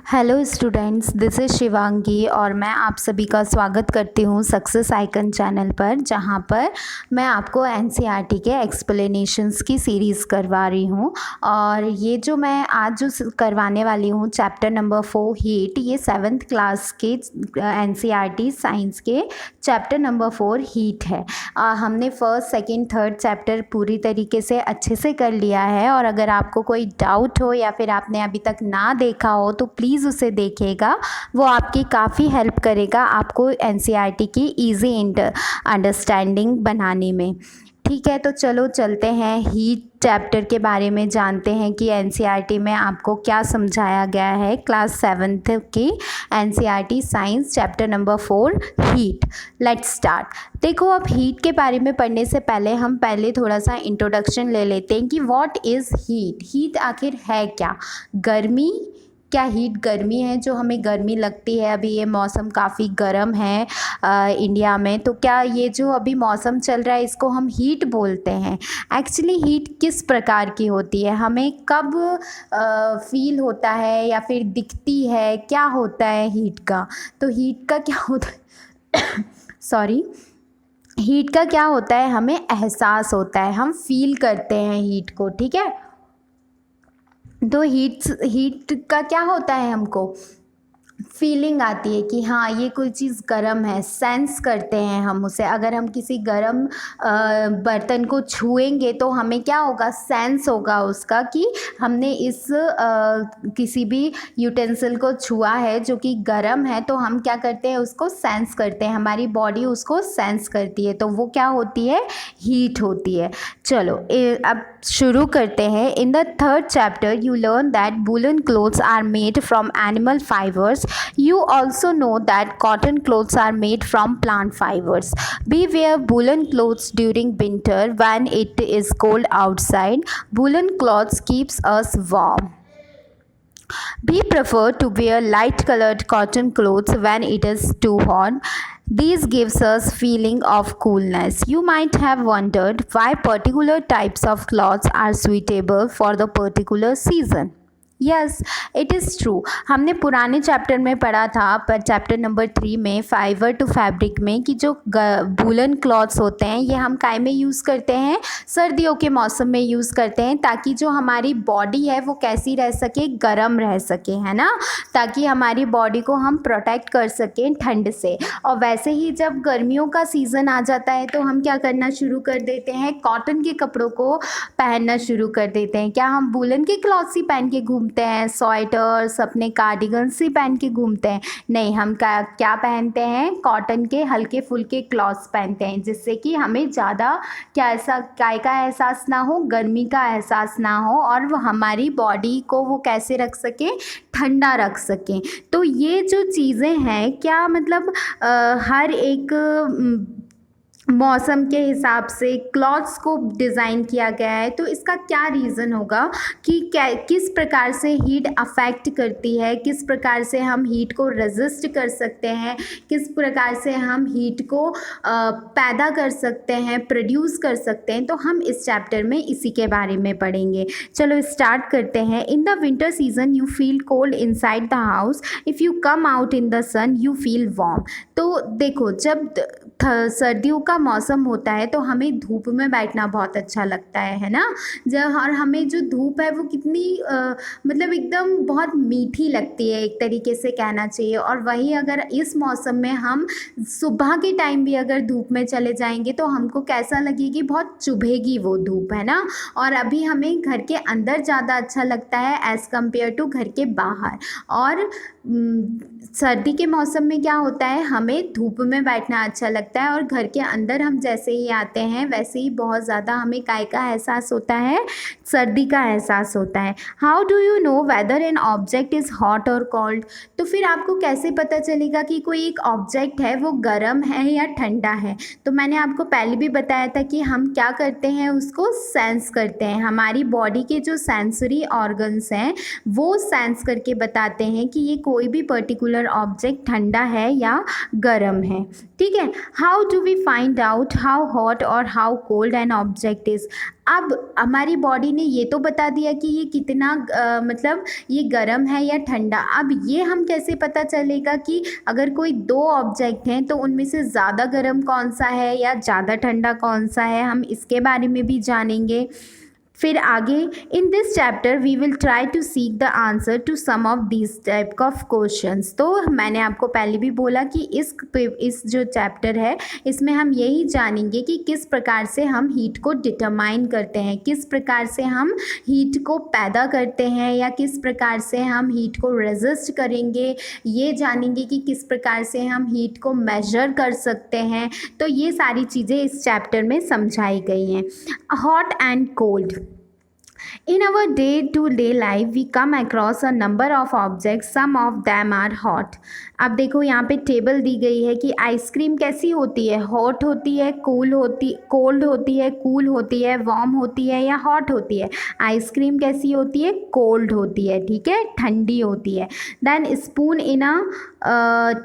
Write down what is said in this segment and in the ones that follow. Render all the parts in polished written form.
Hello students, this is Shivangi और मैं आप सभी का स्वागत करती हूँ सक्सेस आइकन चैनल पर, जहाँ पर मैं आपको एनसीईआरटी के एक्सप्लेनेशंस की सीरीज़ करवा रही हूँ। और ये जो मैं आज जो करवाने वाली हूँ चैप्टर नंबर 4 हीट, ये 7th क्लास के एनसीईआरटी साइंस के चैप्टर नंबर 4 हीट है। हमने फर्स्ट सेकंड थर्ड चैप्टर पूरी तरीके से अच्छे से कर लिया है, और अगर आपको कोई डाउट हो या फिर आपने अभी तक ना देखा हो तो प्लीज़ उसे देखिएगा। वो आपकी काफ़ी हेल्प करेगा आपको एनसीईआरटी की इजी अंडरस्टैंडिंग बनाने में। ठीक है, तो चलो चलते हैं हीट चैप्टर के बारे में जानते हैं कि एनसीईआरटी में आपको क्या समझाया गया है। क्लास 7th की NCERT science chapter number 4 heat. Let's start. देखो, अब हीट के बारे में पढ़ने से पहले हम थोड़ा सा इंट्रोडक्शन ले लेते हैं कि व्हाट इज़ हीट। हीट आखिर है क्या? गर्मी। क्या हीट गर्मी है जो हमें गर्मी लगती है? अभी ये मौसम काफ़ी गर्म है इंडिया में, तो क्या ये जो अभी मौसम चल रहा है इसको हम हीट बोलते हैं? एक्चुअली हीट किस प्रकार की होती है, हमें कब फील होता है या फिर दिखती है, क्या होता है हीट का? तो हीट का क्या होता है सॉरी हीट का क्या होता है, हमें एहसास होता है, हम फील करते हैं हीट को। ठीक है, तो हीट का क्या होता है, हमको फीलिंग आती है कि हाँ ये कोई चीज़ गर्म है, सेंस करते हैं हम उसे। अगर हम किसी गर्म बर्तन को छुएंगे तो हमें क्या होगा, सेंस होगा उसका कि हमने इस किसी भी यूटेंसिल को छुआ है जो कि गर्म है, तो हम क्या करते हैं, उसको सेंस करते हैं, हमारी बॉडी उसको सेंस करती है, तो वो क्या होती है, हीट होती है। चलो अब शुरू करते हैं। In the third chapter you learn that woollen clothes are made from animal fibres. You also know that cotton clothes are made from plant fibers. We wear woolen clothes during winter when it is cold outside. Woolen clothes keeps us warm. We prefer to wear light colored cotton clothes when it is too hot. This gives us feeling of coolness. You might have wondered why particular types of clothes are suitable for the particular season. Yes, it is true. हमने पुराने chapter में पढ़ा था, पर chapter number 3 में fibre to fabric में, कि जो वूलन क्लॉथ्स होते हैं ये हम काय में यूज़ करते हैं, सर्दियों के मौसम में यूज़ करते हैं, ताकि जो हमारी बॉडी है वो कैसी रह सके, गर्म रह सके, है ना, ताकि हमारी बॉडी को हम प्रोटेक्ट कर सकें ठंड से। और वैसे ही जब गर्मियों का सीज़न आ जाता है तो हम क्या करना शुरू कर देते हैं, कॉटन के कपड़ों को पहनना शुरू कर देते हैं। क्या हम वूलन के क्लॉथ्स ही पहन के घूमते हैं, स्वेटर्स, अपने कार्डिगन्स ही पहन के घूमते हैं? नहीं, हम क्या पहनते हैं, कॉटन के हल्के फुल्के क्लॉथ्स पहनते हैं, जिससे कि हमें ज़्यादा काय का एहसास ना हो, गर्मी का एहसास ना हो, और वो हमारी बॉडी को वो कैसे रख सकें, ठंडा रख सकें। तो ये जो चीज़ें हैं, क्या मतलब हर एक मौसम के हिसाब से क्लॉथ्स को डिज़ाइन किया गया है, तो इसका क्या रीज़न होगा कि किस प्रकार से हीट अफेक्ट करती है, किस प्रकार से हम हीट को रेजिस्ट कर सकते हैं, किस प्रकार से हम हीट को पैदा कर सकते हैं, प्रोड्यूस कर सकते हैं। तो हम इस चैप्टर में इसी के बारे में पढ़ेंगे। चलो स्टार्ट करते हैं। In the winter season you feel cold inside the house. If you come out in the sun you feel warm. तो देखो, जब सर्दियों का मौसम होता है तो हमें धूप में बैठना बहुत अच्छा लगता है ना। जब और हमें जो धूप है वो कितनी मतलब एकदम बहुत मीठी लगती है, एक तरीके से कहना चाहिए। और वही अगर इस मौसम में हम सुबह के टाइम भी अगर धूप में चले जाएंगे तो हमको कैसा लगेगी, बहुत चुभेगी वो धूप, है ना। और अभी हमें घर के अंदर ज़्यादा अच्छा लगता है एज़ कम्पेयर टू घर के बाहर। और सर्दी के मौसम में क्या होता है, हमें धूप में बैठना अच्छा लगता है, और घर के अंदर हम जैसे ही आते हैं वैसे ही बहुत ज़्यादा हमें काय का एहसास होता है, सर्दी का एहसास होता है। How do you know whether N object is hot और कोल्ड? तो फिर आपको कैसे पता चलेगा कि कोई एक ऑब्जेक्ट है वो गर्म है या ठंडा है? तो मैंने आपको पहले भी बताया था कि हम क्या करते हैं, उसको सेंस करते हैं। हमारी बॉडी के जो सेंसरी ऑर्गन्स हैं वो सेंस करके बताते हैं कि ये कोई भी पर्टिकुलर ऑब्जेक्ट ठंडा है या गर्म है। ठीक है, how do we find out how hot और how cold an object is. अब हमारी बॉडी ने ये तो बता दिया कि ये कितना मतलब ये गर्म है या ठंडा। अब ये हम कैसे पता चलेगा कि अगर कोई दो ऑब्जेक्ट हैं तो उनमें से ज़्यादा गर्म कौन सा है या ज़्यादा ठंडा कौन सा है, हम इसके बारे में भी जानेंगे। फिर आगे in this chapter we will try to seek the answer to some of this type of questions. तो मैंने आपको पहले भी बोला कि इस जो चैप्टर है इसमें हम यही जानेंगे कि किस प्रकार से हम हीट को डिटरमाइन करते हैं, किस प्रकार से हम हीट को पैदा करते हैं या किस प्रकार से हम हीट को रेजिस्ट करेंगे। ये जानेंगे कि किस प्रकार से हम हीट को मेजर कर सकते हैं। तो ये सारी चीज़ें इस चैप्टर में समझाई गई हैं। Hot and cold. In our day-to-day life, we come across a number of objects. Some of them are hot. अब देखो यहाँ पे टेबल दी गई है कि आइसक्रीम कैसी होती है, हॉट होती है, कोल्ड होती है, कूल होती है, वार्म होती है या हॉट होती है। आइसक्रीम कैसी होती है, कोल्ड होती है, ठीक है, ठंडी होती है। Then spoon in a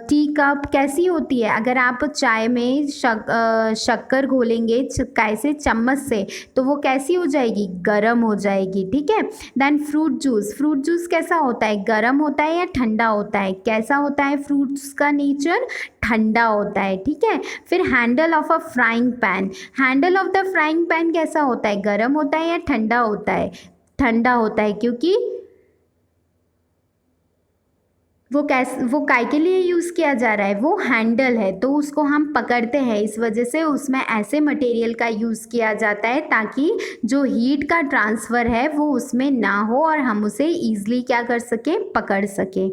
tea cup कैसी होती है, अगर आप चाय में शक्कर घोलेंगे कैसे, चम्मच से, तो वो कैसी हो जाएगी, गर्म हो जाएगी, ठीक है। देन फ्रूट जूस कैसा होता है, गर्म होता है या ठंडा होता है, कैसा होता है फ्रूट्स का नेचर, ठंडा होता है, ठीक है। फिर handle of a frying pan, handle of the frying pan कैसा होता है, गर्म होता है या ठंडा होता है, ठंडा होता है, क्योंकि वो काय के लिए यूज़ किया जा रहा है, वो हैंडल है, तो उसको हम पकड़ते हैं, इस वजह से उसमें ऐसे मटेरियल का यूज़ किया जाता है ताकि जो हीट का ट्रांसफ़र है वो उसमें ना हो और हम उसे ईज़िली क्या कर सकें, पकड़ सकें।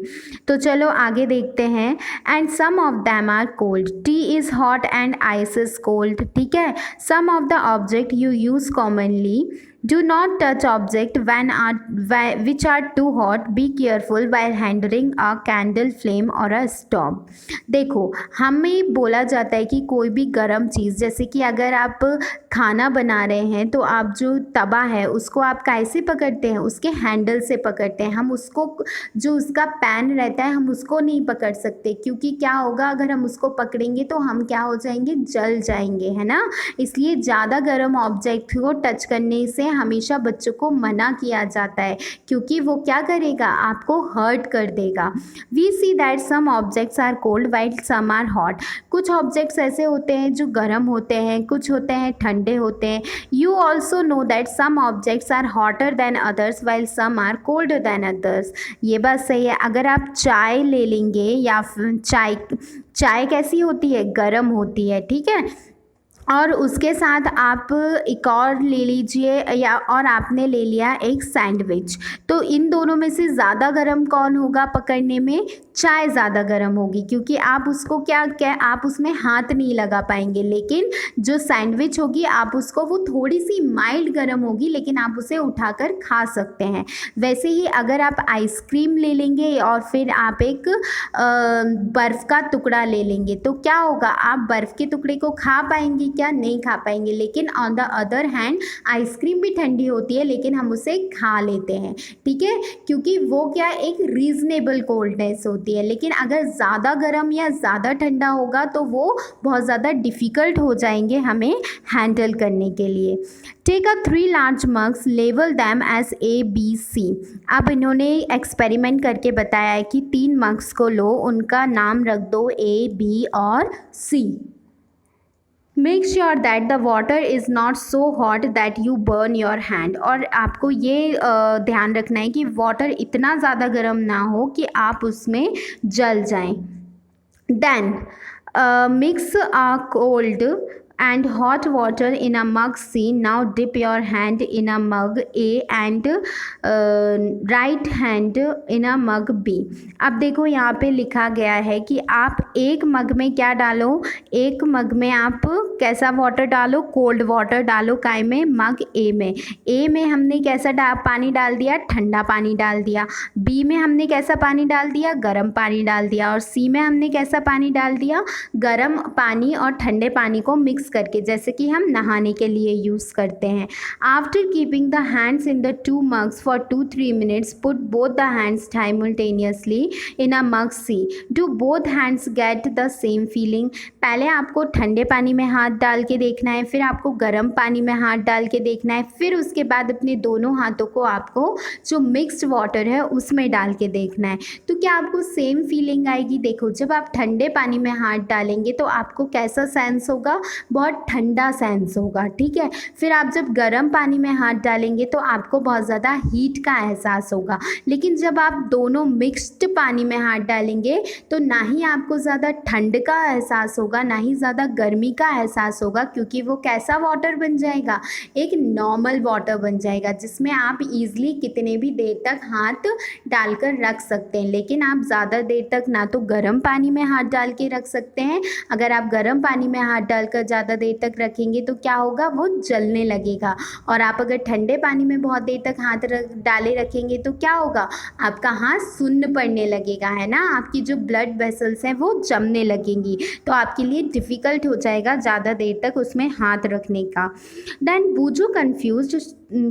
तो चलो आगे देखते हैं। And some of them are cold, tea is hot and ice is cold, ठीक है। Some of the object you use commonly, do not touch object which are too hot, be careful while handling a candle flame or a stove। देखो हमें बोला जाता है कि कोई भी गर्म चीज़, जैसे कि अगर आप खाना बना रहे हैं तो आप जो तवा है उसको आप कैसे पकड़ते हैं, उसके हैंडल से पकड़ते हैं। हम उसको जो उसका पैन रहता है हम उसको नहीं पकड़ सकते, क्योंकि क्या होगा, अगर हम उसको पकड़ेंगे तो हम क्या हो जाएंगे, जल जाएंगे, है ना। इसलिए ज़्यादा गर्म ऑब्जेक्ट को टच करने से हमेशा बच्चों को मना किया जाता है, क्योंकि वो क्या करेगा, आपको हर्ट कर देगा। We see that some objects are cold while some are hot, कुछ ऑब्जेक्ट्स ऐसे होते हैं जो गर्म होते हैं, कुछ होते हैं ठंडे होते हैं। You also know that some objects are hotter than others while some are colder than others. ये बात सही है। अगर आप चाय ले लेंगे या चाय कैसी होती है, गर्म होती है, ठीक है, और उसके साथ आप एक और ले लीजिए या और आपने ले लिया एक सैंडविच, तो इन दोनों में से ज़्यादा गर्म कौन होगा पकड़ने में, चाय ज़्यादा गर्म होगी, क्योंकि आप उसको क्या आप उसमें हाथ नहीं लगा पाएंगे। लेकिन जो सैंडविच होगी आप उसको, वो थोड़ी सी माइल्ड गर्म होगी लेकिन आप उसे उठाकर खा सकते हैं। वैसे ही अगर आप आइसक्रीम ले लेंगे और फिर आप एक बर्फ़ का टुकड़ा ले लेंगे तो क्या होगा, आप बर्फ़ के टुकड़े को खा पाएंगे क्या, नहीं खा पाएंगे। लेकिन on the other hand ice cream भी ठंडी होती है लेकिन हम उसे खा लेते हैं, ठीक है, क्योंकि वो क्या एक रीज़नेबल कोल्डनेस होती है। लेकिन अगर ज़्यादा गर्म या ज़्यादा ठंडा होगा तो वो बहुत ज़्यादा डिफ़िकल्ट हो जाएंगे हमें हैंडल करने के लिए। Take a 3 large mugs, label them as ABC। अब इन्होंने एक्सपेरिमेंट करके बताया है कि 3 मग्स को लो, उनका नाम रख दो A, B और C। Make sure that the water is not so hot that you burn your hand. और आपको ये ध्यान रखना है कि वाटर इतना ज़्यादा गर्म ना हो कि आप उसमें जल जाएं। Then mix a cold and hot water in a mug C. Now dip your hand in a mug A and right hand in a mug B। अब देखो यहाँ पे लिखा गया है कि आप एक मग में क्या डालो, एक मग में आप कैसा वाटर डालो, कोल्ड वाटर डालो, काय में, मग A में। A में हमने कैसा पानी डाल दिया, ठंडा पानी डाल दिया। B में हमने कैसा पानी डाल दिया, गर्म पानी डाल दिया। और C में हमने कैसा पानी डाल दिया, गर्म पानी और ठंडे पानी को मिक्स यूज़ करके, जैसे कि हम नहाने के लिए यूज़ करते हैं। After keeping the hands in the 2 mugs for 2-3 minutes, put both the hands simultaneously in a mug. See, do both hands get the same feeling? पहले आपको ठंडे पानी में हाथ डाल के देखना है, फिर आपको गर्म पानी में हाथ डाल के देखना है, फिर उसके बाद अपने दोनों हाथों को आपको जो मिक्स्ड वाटर है उसमें डाल के देखना है। तो क्या आपको सेम फीलिंग आएगी? देखो, जब आप ठंडे पानी में हाथ डालेंगे तो आपको कैसा सेंस होगा? बहुत ठंडा सेंस होगा, ठीक है। फिर आप जब गर्म पानी में हाथ डालेंगे तो आपको बहुत ज़्यादा हीट का एहसास होगा। लेकिन जब आप दोनों मिक्स्ड पानी में हाथ डालेंगे तो ना ही आपको ज़्यादा ठंड का एहसास होगा, ना ही ज़्यादा गर्मी का एहसास होगा, क्योंकि वो कैसा वाटर बन जाएगा? एक नॉर्मल वाटर बन जाएगा, जिसमें आप ईज़िली कितने भी देर तक हाथ डालकर रख सकते हैं। लेकिन आप ज़्यादा देर तक ना तो गर्म पानी में हाथ डाल के रख सकते हैं। अगर आप गर्म पानी में हाथ डालकर ज़्यादा देर तक रखेंगे तो क्या होगा? वो जलने लगेगा। और आप अगर ठंडे पानी में बहुत देर तक हाथ डाले रखेंगे तो क्या होगा? आपका हाथ सुन्न पड़ने लगेगा, है ना। आपकी जो ब्लड वेसल्स हैं वो जमने लगेंगी, तो आपके लिए डिफ़िकल्ट हो जाएगा ज़्यादा देर तक उसमें हाथ रखने का। Then Boojho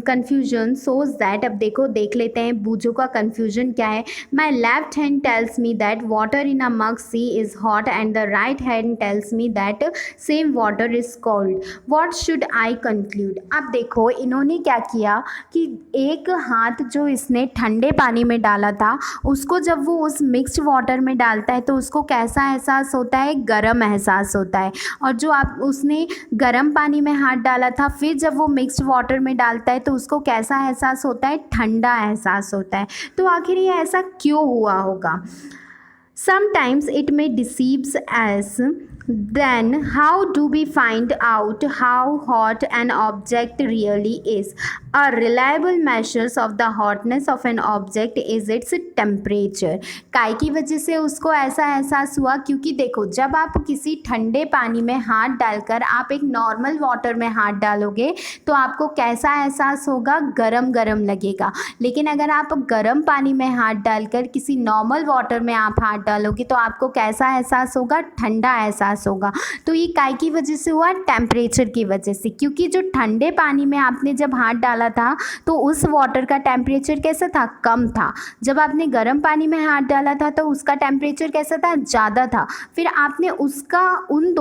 confusion shows that, अब देखो देख लेते हैं बूजो का कन्फ्यूजन क्या है। My left hand tells me that water in a mug C is hot and the right hand tells me that same water is cold, what should I conclude? अब देखो इन्होंने क्या किया कि एक हाथ जो इसने ठंडे पानी में डाला था, उसको जब वो उस मिक्स्ड वाटर में डालता है तो उसको कैसा एहसास होता है? गर्म एहसास होता है। और जो आप उसने गर्म पानी में हाथ डाला था, फिर जब वो मिक्स्ड वाटर में डालता है तो उसको कैसा एहसास होता है? ठंडा एहसास होता है। तो आखिर ये ऐसा क्यों हुआ होगा? Sometimes it may deceives us. Then how do we find out how hot an object really is? A reliable measures of the hotness of an object is its temperature. काय की वजह से उसको ऐसा एहसास हुआ? क्योंकि देखो, जब आप किसी ठंडे पानी में हाथ डालकर आप एक नॉर्मल वाटर में हाथ डालोगे तो आपको कैसा एहसास होगा? गरम गरम लगेगा। लेकिन अगर आप गर्म पानी में हाथ डालकर किसी नॉर्मल वाटर में आप हाथ डालोगे तो आपको कैसा एहसास होगा? ठंडा एहसास होगा। तो ये काय की वजह से हुआ? टेम्परेचर की वजह से। क्योंकि जो ठंडे पानी में आपने जब हाथ डाला था तो उस वाटर का टेम्परेचर कैसा था? कम था। जब आपने गर्म पानी में हाथ डाला था तो उसका टेम्परेचर कैसा था? ज़्यादा था। फिर आपने उसका उन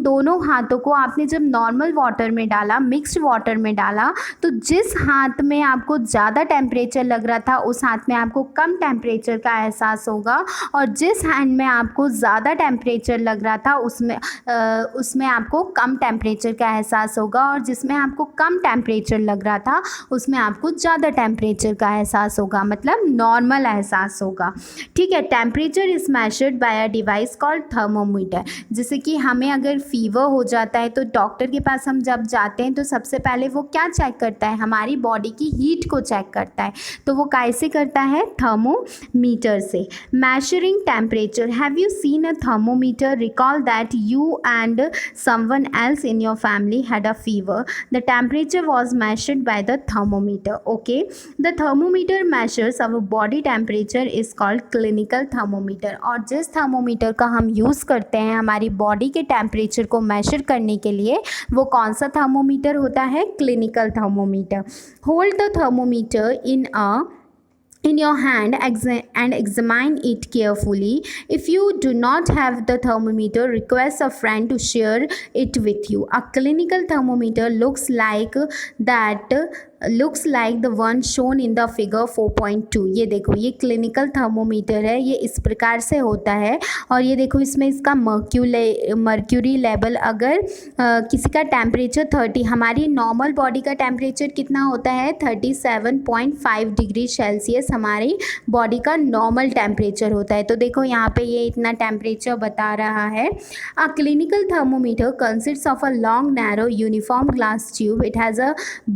दोनों हाथों को आपने जब नॉर्मल वाटर में डाला, मिक्स्ड वाटर में डाला, तो जिस हाथ में आपको ज़्यादा टेम्परेचर लग रहा था उस हाथ में आपको कम टेम्परेचर का एहसास होगा, और जिस हैंड में आपको ज़्यादा टेम्परेचर लग रहा था उसमें आपको कम टेम्परेचर का एहसास होगा, और जिसमें आपको कम टेम्परेचर लग रहा था उसमें आपको ज़्यादा टेम्परेचर का एहसास होगा, मतलब नॉर्मल एहसास होगा। ठीक है। Temperature is measured by a device called thermometer. जैसे कि हमें अगर फीवर हो जाता है तो डॉक्टर के पास हम जब जाते हैं तो सबसे पहले वो क्या चेक करता है? हमारी बॉडी की हीट को चेक करता है। तो वो कैसे करता है? थर्मोमीटर से। Measuring temperature, have you seen a thermometer? Recall that you and someone else in your family had a fever. The temperature was measured by the thermometer. Okay, the thermometer measures our body temperature is called clinical thermometer. और जिस thermometer का हम use करते हैं हमारी body के temperature को major करने के लिए, वो कौन सा थर्मोमीटर होता है? Clinical thermometer. Hold the thermometer in your hand and examine it carefully. If you do not have the thermometer, request a friend to share it with you. A clinical thermometer looks like the one shown in the figure 4.2. ये देखो, ये clinical thermometer है, ये इस प्रकार से होता है। और ये देखो, इसमें इसका मर्क्यूरी लेवल, अगर किसी का टेम्परेचर 30, हमारी नॉर्मल बॉडी का टेम्परेचर कितना होता है? 37.5 डिग्री सेल्सियस हमारी बॉडी का नॉर्मल टेम्परेचर होता है। तो देखो यहाँ पे ये इतना टेम्परेचर बता रहा है। अ clinical thermometer consists of a long narrow uniform glass tube. It has a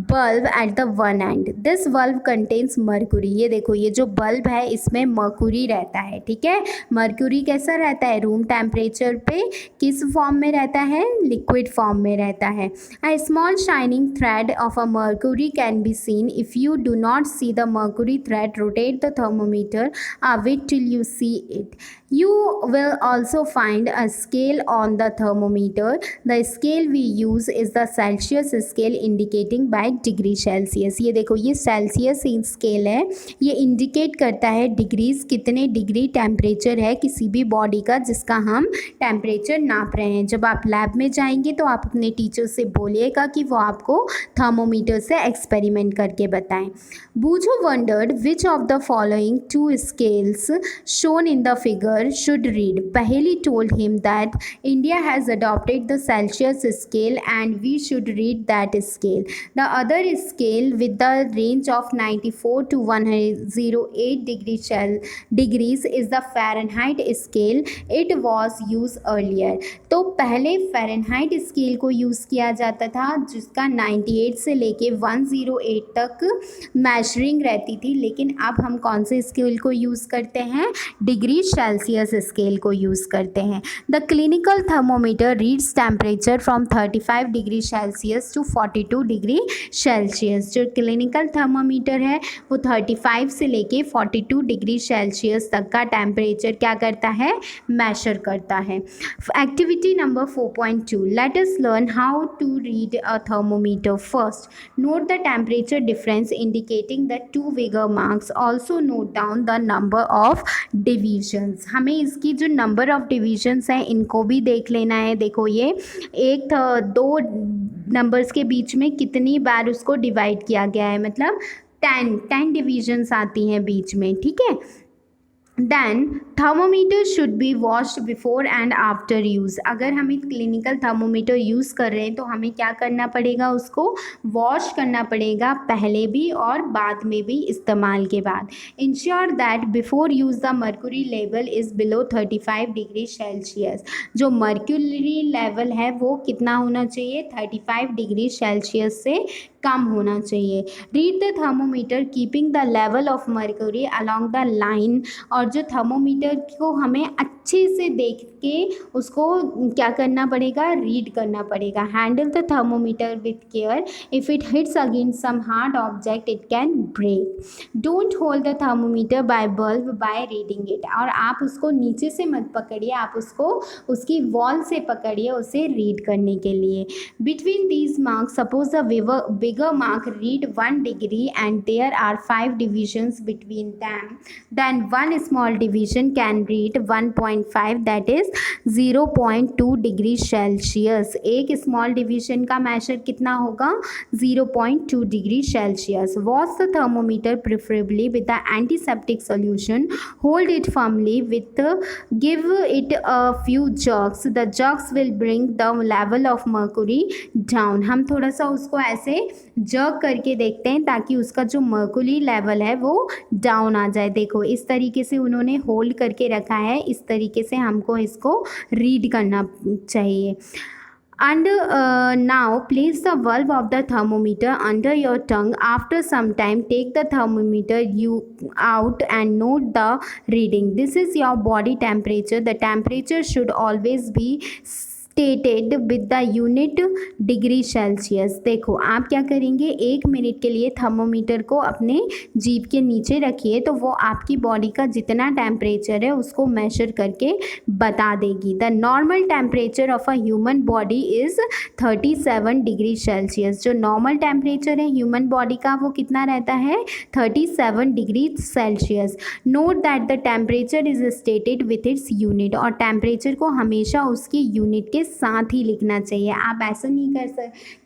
bulb at at the one and. This bulb contains mercury. ये देखो ये जो बल्ब है इसमें मर्क्यूरी रहता है, ठीक है। मर्क्यूरी कैसा रहता है, रूम टेम्परेचर पे किस फॉर्म में रहता है, लिक्विड फॉर्म में रहता है। A small shining thread of a mercury can be seen. If you do not see the mercury thread, rotate the thermometer a bit till you see it. You will also find a scale on the thermometer. The scale we use is the Celsius scale indicating by degree Celsius. ये देखो ये Celsius scale है, ये indicate करता है degrees, कितने degree temperature है किसी भी बॉडी का जिसका हम टेम्परेचर नाप रहे हैं। जब आप लैब में जाएंगे तो आप अपने टीचर से बोलिएगा कि वो आपको थर्मोमीटर से एक्सपेरिमेंट करके बताएं। बूझो wondered which of the following two scales shown in the figure should read. Paheli told him that India has adopted the Celsius scale and we should read that scale. The other scale with the range of 94 to 108 degrees is the Fahrenheit scale. It was used earlier. तो पहले Fahrenheit scale को use किया जाता था जिसका 98 से लेके 108 तक मैशरिंग रहती थी, लेकिन अब हम कौन से स्केल को यूज़ करते हैं, डिग्री सेल्सियस स्केल को यूज़ करते हैं। The clinical thermometer reads temperature from 35 degree Celsius to 42 degree Celsius. जो क्लिनिकल थर्मोमीटर है वो 35 से लेके 42 डिग्री सेल्सियस तक का टेम्परेचर क्या करता है, मैशर करता है। Activity number 4.2, let us learn how to read a thermometer. First, note the temperature difference indicating the two figure marks. Also note down the number of divisions. हमें इसकी जो नंबर ऑफ डिविजन्स हैं इनको भी देख लेना है। देखो ये एक दो नंबर्स के बीच में कितनी बार उसको डिवाइड किया गया है, मतलब 10 डिविजन्स आती हैं बीच में, ठीक है। Then thermometer should be washed before and after use. अगर हमें क्लिनिकल थर्मोमीटर यूज़ कर रहे हैं तो हमें क्या करना पड़ेगा, उसको वॉश करना पड़ेगा पहले भी और बाद में भी, इस्तेमाल के बाद। Ensure that before use the mercury level is below 35 degree Celsius. जो मर्क्यूरी लेवल है वो कितना होना चाहिए, 35 डिग्री सेल्सियस से कम होना चाहिए। Read the thermometer keeping the level of mercury along the line. और जो थर्मोमीटर को हमें अच्छे से देख के उसको क्या करना पड़ेगा, रीड करना पड़ेगा। Handle the thermometer with care, if it hits against some hard object it can break. Don't hold the thermometer by bulb by reading it. और आप उसको नीचे से मत पकड़िए, आप उसको उसकी वॉल से पकड़िए उसे रीड करने के लिए। Between these marks suppose the bigger mark read 1 degree and there are 5 divisions between them, then one small division can read 1.5 that is 0.2 degree Celsius. एक स्मॉल डिवीजन का मैशर कितना होगा, 0.2 degree Celsius. Wash the thermometer preferably with the antiseptic solution, hold it firmly with, give it a few jerks, the jerks will bring the level of mercury down. हम थोड़ा सा उसको ऐसे jerk करके देखते हैं ताकि उसका जो मर्क्यूरी लेवल है वो डाउन आ जाए। देखो इस तरीके से उन्होंने होल्ड करके रखा है, इस तरीके से हमको इसको रीड करना चाहिए। And now place the valve of the thermometer under your tongue. After some time take the thermometer out and note the reading. This is your body temperature. The temperature should always be stated with the unit degree Celsius. देखो आप क्या करेंगे, 1 minute के लिए thermometer को अपने जीभ के नीचे रखिए तो वो आपकी बॉडी का जितना टेम्परेचर है उसको मेजर करके बता देगी। The normal temperature of a human body is 37 degree Celsius. जो नॉर्मल टेम्परेचर है ह्यूमन बॉडी का वो कितना रहता है, 37 degree Celsius. Note that the temperature is stated with its unit. और टेम्परेचर को हमेशा उसकी यूनिट के साथ ही लिखना चाहिए। आप ऐसा नहीं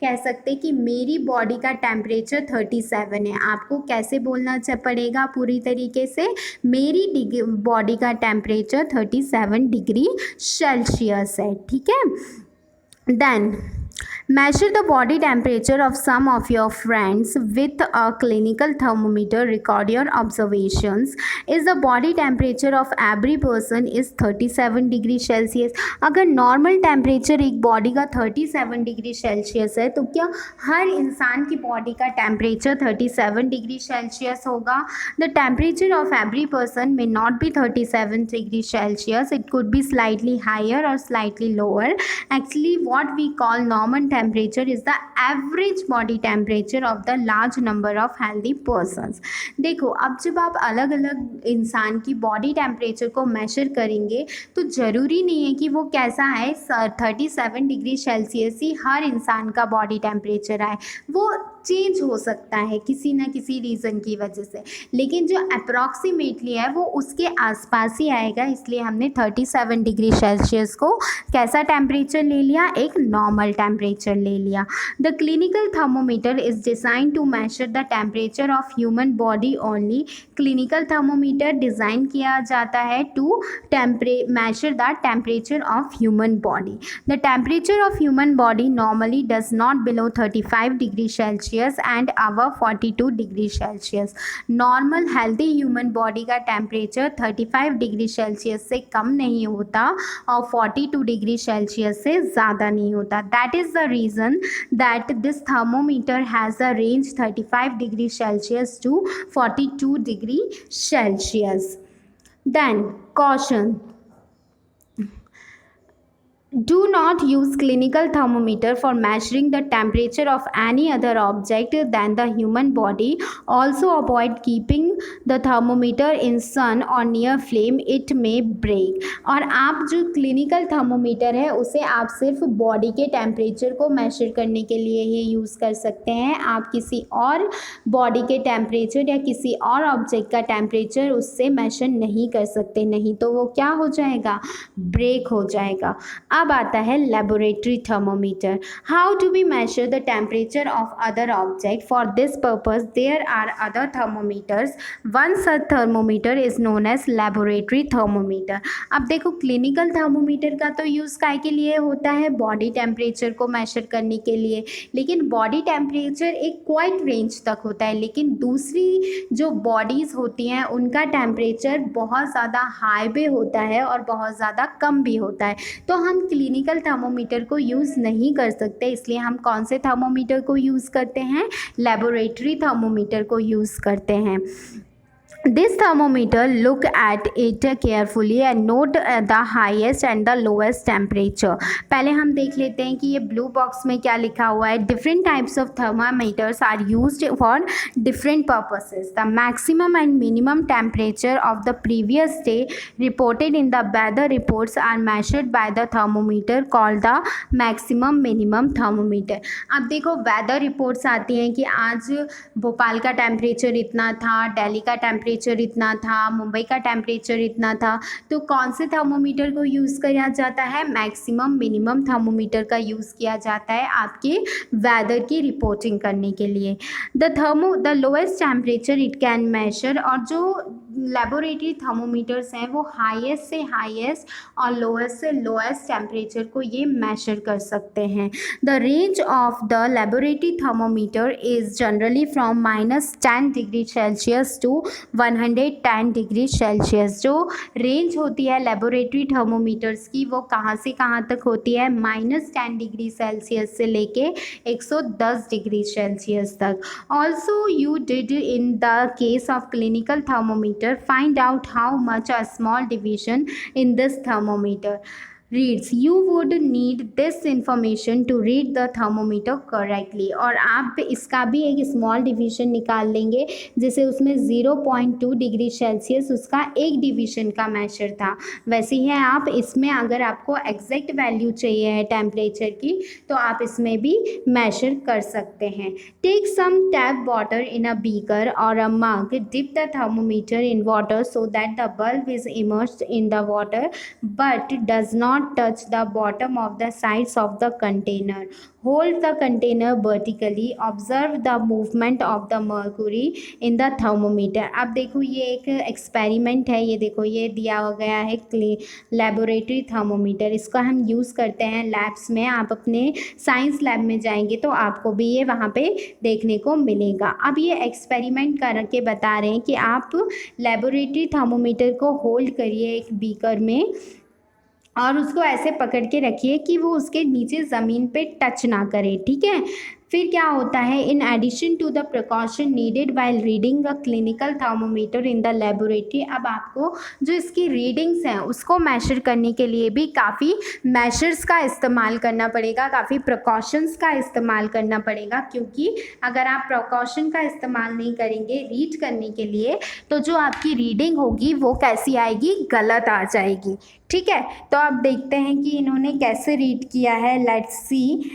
कह सकते कि मेरी बॉडी का टेम्परेचर 37 है। आपको कैसे बोलना पड़ेगा पूरी तरीके से, मेरी बॉडी का टेम्परेचर 37 डिग्री सेल्सियस है, ठीक है। Then Measure the body temperature of some of your friends with a clinical thermometer. Record your observations. Is the body temperature of every person is 37 degree Celsius? अगर normal temperature एक body का 37 degree Celsius है तो क्या हर इंसान की body का temperature 37 degree Celsius होगा? The temperature of every person may not be 37 degree Celsius. It could be slightly higher or slightly lower. Actually, what we call normal temperature is the average body temperature of the large number of healthy persons. देखो, अब जब आप अलग अलग इंसान की body temperature को major करेंगे तो ज़रूरी नहीं है कि वो कैसा है 37 डिग्री सेल्सियस ही हर इंसान का बॉडी टेम्परेचर आए, वो चेंज हो सकता है किसी ना किसी रीज़न की वजह से, लेकिन जो अप्रॉक्सीमेटली है वो उसके आसपास ही आएगा। इसलिए हमने 37 डिग्री सेल्सियस को कैसा टेम्परेचर ले लिया, एक नॉर्मल टेम्परेचर ले लिया। The clinical thermometer is design to measure the temperature of human body only. Clinical thermometer design किया जाता है to measure the temperature of human body. The temperature of human body normally does not below 35 degrees Celsius and above 42 degrees Celsius. Normal healthy human body का temperature 35 degree Celsius से कम नहीं होता और 42 degree Celsius से ज़्यादा नहीं होता। That is the reason that this thermometer has a range 35 degree Celsius to 42 degree Celsius. Then caution. Do not use clinical thermometer for measuring the temperature of any other object than the human body. Also avoid keeping the thermometer in sun or near flame. It may break. और आप जो clinical thermometer है उसे आप सिर्फ body के temperature को major करने के लिए ही यूज़ कर सकते हैं। आप किसी और बॉडी के टेम्परेचर या किसी और ऑब्जेक्ट का टेम्परेचर उससे मेजर नहीं कर सकते, नहीं तो वो क्या हो जाएगा, ब्रेक हो जाएगा। अब आता है laboratory thermometer. How to be measure the temperature of other object? For this purpose there are other thermometers. One such thermometer is known as laboratory thermometer. अब देखो, क्लिनिकल थर्मोमीटर का तो यूज़ काय के लिए होता है, बॉडी टेम्परेचर को मेजर करने के लिए, लेकिन बॉडी टेम्परेचर एक क्वाइट रेंज तक होता है, लेकिन दूसरी जो बॉडीज़ होती हैं उनका टेम्परेचर बहुत ज़्यादा हाई भी होता है और बहुत ज़्यादा कम भी होता है। तो हम क्लिनिकल थर्मोमीटर को यूज़ नहीं कर सकते, इसलिए हम कौन से थर्मोमीटर को यूज़ करते हैं, लेबोरेटरी थर्मोमीटर को यूज़ करते हैं। This thermometer look at it carefully and note the highest and the lowest temperature. पहले हम देख लेते हैं कि ये ब्लू बॉक्स में क्या लिखा हुआ है। Different types of thermometers are used for different purposes. The maximum and minimum temperature of the previous day reported in the weather reports are measured by the thermometer called the maximum minimum thermometer. अब देखो, weather reports आती हैं कि आज भोपाल का temperature इतना था, दिल्ली का टेम्परेचर इतना था, मुंबई का टेम्परेचर इतना था, तो कौन से थर्मोमीटर को यूज़ किया जाता है, मैक्सिमम मिनिमम थर्मोमीटर का यूज़ किया जाता है आपके वेदर की रिपोर्टिंग करने के लिए। The lowest temperature it can measure, और जो लेबोरेटरी थर्मोमीटर्स हैं वो हाईएस्ट से हाईएस्ट और लोएस्ट से लोएस्ट टेम्परेचर को ये मेजर कर सकते हैं। The range of the laboratory thermometer is generally from -10 degree Celsius to 110 degree Celsius. जो रेंज होती है लेबोरेटरी थर्मोमीटर्स की वो कहाँ से कहाँ तक होती है, -10 डिग्री सेल्सियस से लेके 110 डिग्री सेल्सियस तक। Also you did in the case of clinical thermometer, find out how much a small division in this thermometer reads. You would need this information to read the thermometer correctly. और आप इसका भी एक small division निकाल लेंगे, जैसे उसमें 0.2 degree Celsius उसका एक डिवीज़न का मेजर था, वैसे ही है आप इसमें अगर आपको एग्जैक्ट वैल्यू चाहिए है टेम्परेचर की तो आप इसमें भी मेजर कर सकते हैं। Take some tap water in a beaker और a mug, dip the thermometer in water so that the bulb is immersed in the water but does not not touch the bottom of the sides of the container. Hold the container vertically. Observe the movement of the mercury in the thermometer. अब देखो ये एक experiment है, ये देखो ये दिया गया है लेबोरेटरी थर्मोमीटर। इसका हम यूज़ करते हैं लैब्स में। आप अपने साइंस लैब में जाएंगे तो आपको भी ये वहाँ पे देखने को मिलेगा। अब ये एक्सपेरिमेंट करके बता रहे हैं कि आप लेबोरेटरी थर्मोमीटर को होल्ड करिए एक बीकर में और उसको ऐसे पकड़ के रखिए कि वो उसके नीचे ज़मीन पे टच ना करे, ठीक है। फिर क्या होता है, in addition to the precaution needed while reading a clinical thermometer in the laboratory. अब आपको जो इसकी रीडिंग्स हैं उसको मैशर करने के लिए भी काफ़ी मैशर्स का इस्तेमाल करना पड़ेगा, काफ़ी प्रिकॉशंस का इस्तेमाल करना पड़ेगा, क्योंकि अगर आप प्रिकॉशन का इस्तेमाल नहीं करेंगे रीड करने के लिए तो जो आपकी रीडिंग होगी वो कैसी आएगी, गलत आ जाएगी, ठीक है। तो आप देखते हैं कि इन्होंने कैसे रीड किया है। Let's C,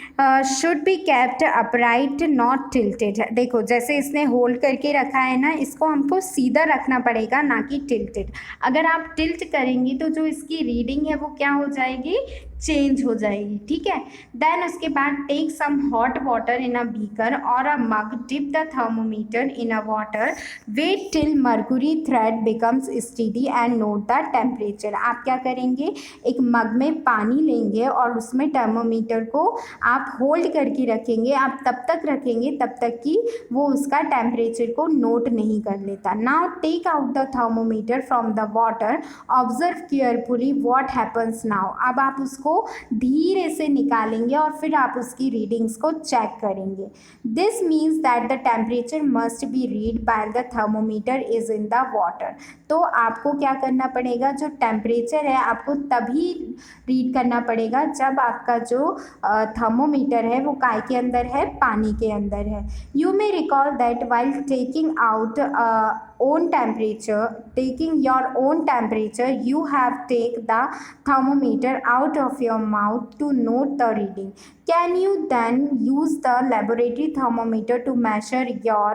should be kept upright not tilted. देखो जैसे इसने होल्ड करके रखा है ना, इसको हमको सीधा रखना पड़ेगा, ना कि टिल्टेड। अगर आप टिल्ट करेंगी तो जो इसकी रीडिंग है वो क्या हो जाएगी, चेंज हो जाएगी, ठीक है। देन उसके बाद take some hot water in a beaker और a mug, dip the thermometer in a water, wait till mercury thread becomes steady and note the temperature. आप क्या करेंगे, एक मग में पानी लेंगे और उसमें थर्मोमीटर को आप होल्ड करके रखेंगे। आप तब तक रखेंगे तब तक कि वो उसका टेम्परेचर को नोट नहीं कर लेता। Now take out the thermometer from the water, observe carefully what happens now. अब आप उसको धीरे से निकालेंगे और फिर आप उसकी रीडिंग्स को चेक करेंगे। This means that the temperature must be read by the thermometer is in the water. तो आपको क्या करना पड़ेगा, जो टेम्परेचर है आपको तभी रीड करना पड़ेगा जब आपका जो थर्मोमीटर है वो काय के अंदर है, पानी के अंदर है। You may recall that while taking out taking your own temperature, you have take the thermometer out of your mouth to note the reading. Can you then use the laboratory thermometer to measure your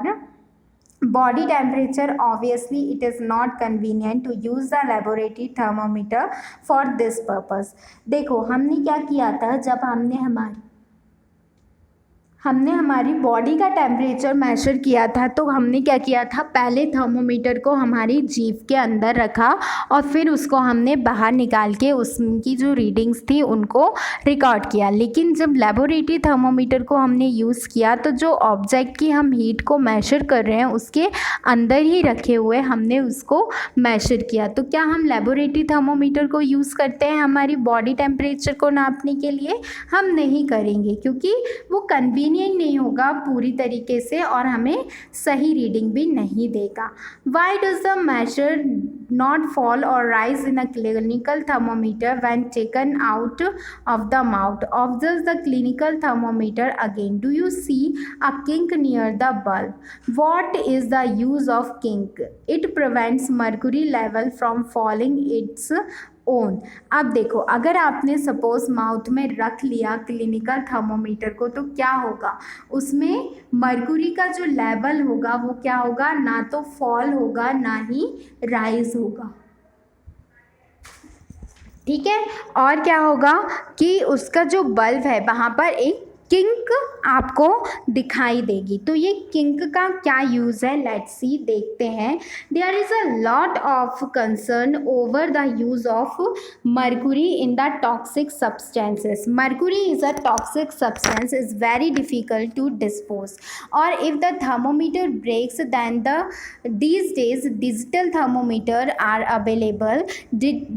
body temperature? Obviously it is not convenient to use the laboratory thermometer for this purpose. देखो हमने क्या किया था, जब हमने हमारी body का temperature measure किया था तो हमने क्या किया था, पहले थर्मोमीटर को हमारी जीभ के अंदर रखा और फिर उसको हमने बाहर निकाल के उसकी जो रीडिंग्स थी उनको रिकॉर्ड किया। लेकिन जब लेबोरेटरी थर्मोमीटर को हमने यूज़ किया तो जो ऑब्जेक्ट की हम हीट को मेजर कर रहे हैं उसके अंदर ही रखे हुए हमने उसको मेजर किया। तो क्या हम लेबोरेटरी थर्मोमीटर को यूज़ करते हैं हमारी बॉडी टेम्परेचर को नापने के लिए? हम नहीं करेंगे, क्योंकि वो कन्वीनियंट नहीं होगा पूरी तरीके से और हमें सही रीडिंग भी नहीं देगा। Why does the measure not fall और rise in a clinical thermometer when taken out of the mouth? Observe the clinical thermometer again. Do you see a kink near the bulb? What is the use of kink? It prevents mercury level from falling its own. अब देखो अगर आपने suppose mouth में रख लिया clinical thermometer को तो क्या होगा, उसमें मर्क्यूरी का जो लेवल होगा वो क्या होगा, ना तो फॉल होगा ना ही राइज होगा, ठीक है। और क्या होगा कि उसका जो बल्ब है वहाँ पर एक किंक आपको दिखाई देगी। तो ये किंक का क्या यूज़ है, लेट्स सी, देखते हैं। There is a lot of concern over the use of mercury in the toxic substances. Mercury is a toxic substance, is very difficult to dispose, और if the thermometer breaks then these days digital thermometer are available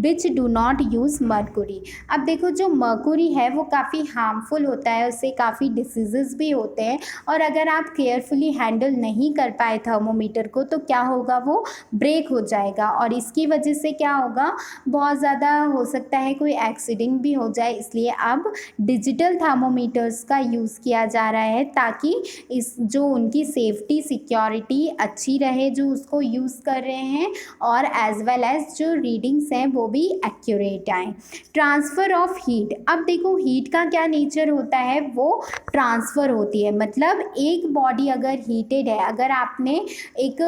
which do not use mercury। अब देखो जो mercury है वो काफ़ी harmful होता है, उससे काफ़ी डिसीज़ेस भी होते हैं, और अगर आप केयरफुली हैंडल नहीं कर पाए थर्मोमीटर को तो क्या होगा, वो ब्रेक हो जाएगा और इसकी वजह से क्या होगा, बहुत ज़्यादा हो सकता है कोई एक्सीडेंट भी हो जाए। इसलिए अब डिजिटल थर्मोमीटर्स का यूज़ किया जा रहा है ताकि इस जो उनकी सेफ्टी सिक्योरिटी अच्छी रहे जो उसको यूज़ कर रहे हैं, और एज वेल एज जो रीडिंग्स हैं वो भी एक्यूरेट आएँ। Transfer of heat. अब देखो हीट का क्या नेचर होता है, वो ट्रांसफ़र होती है। मतलब एक बॉडी अगर हीटेड है, अगर आपने एक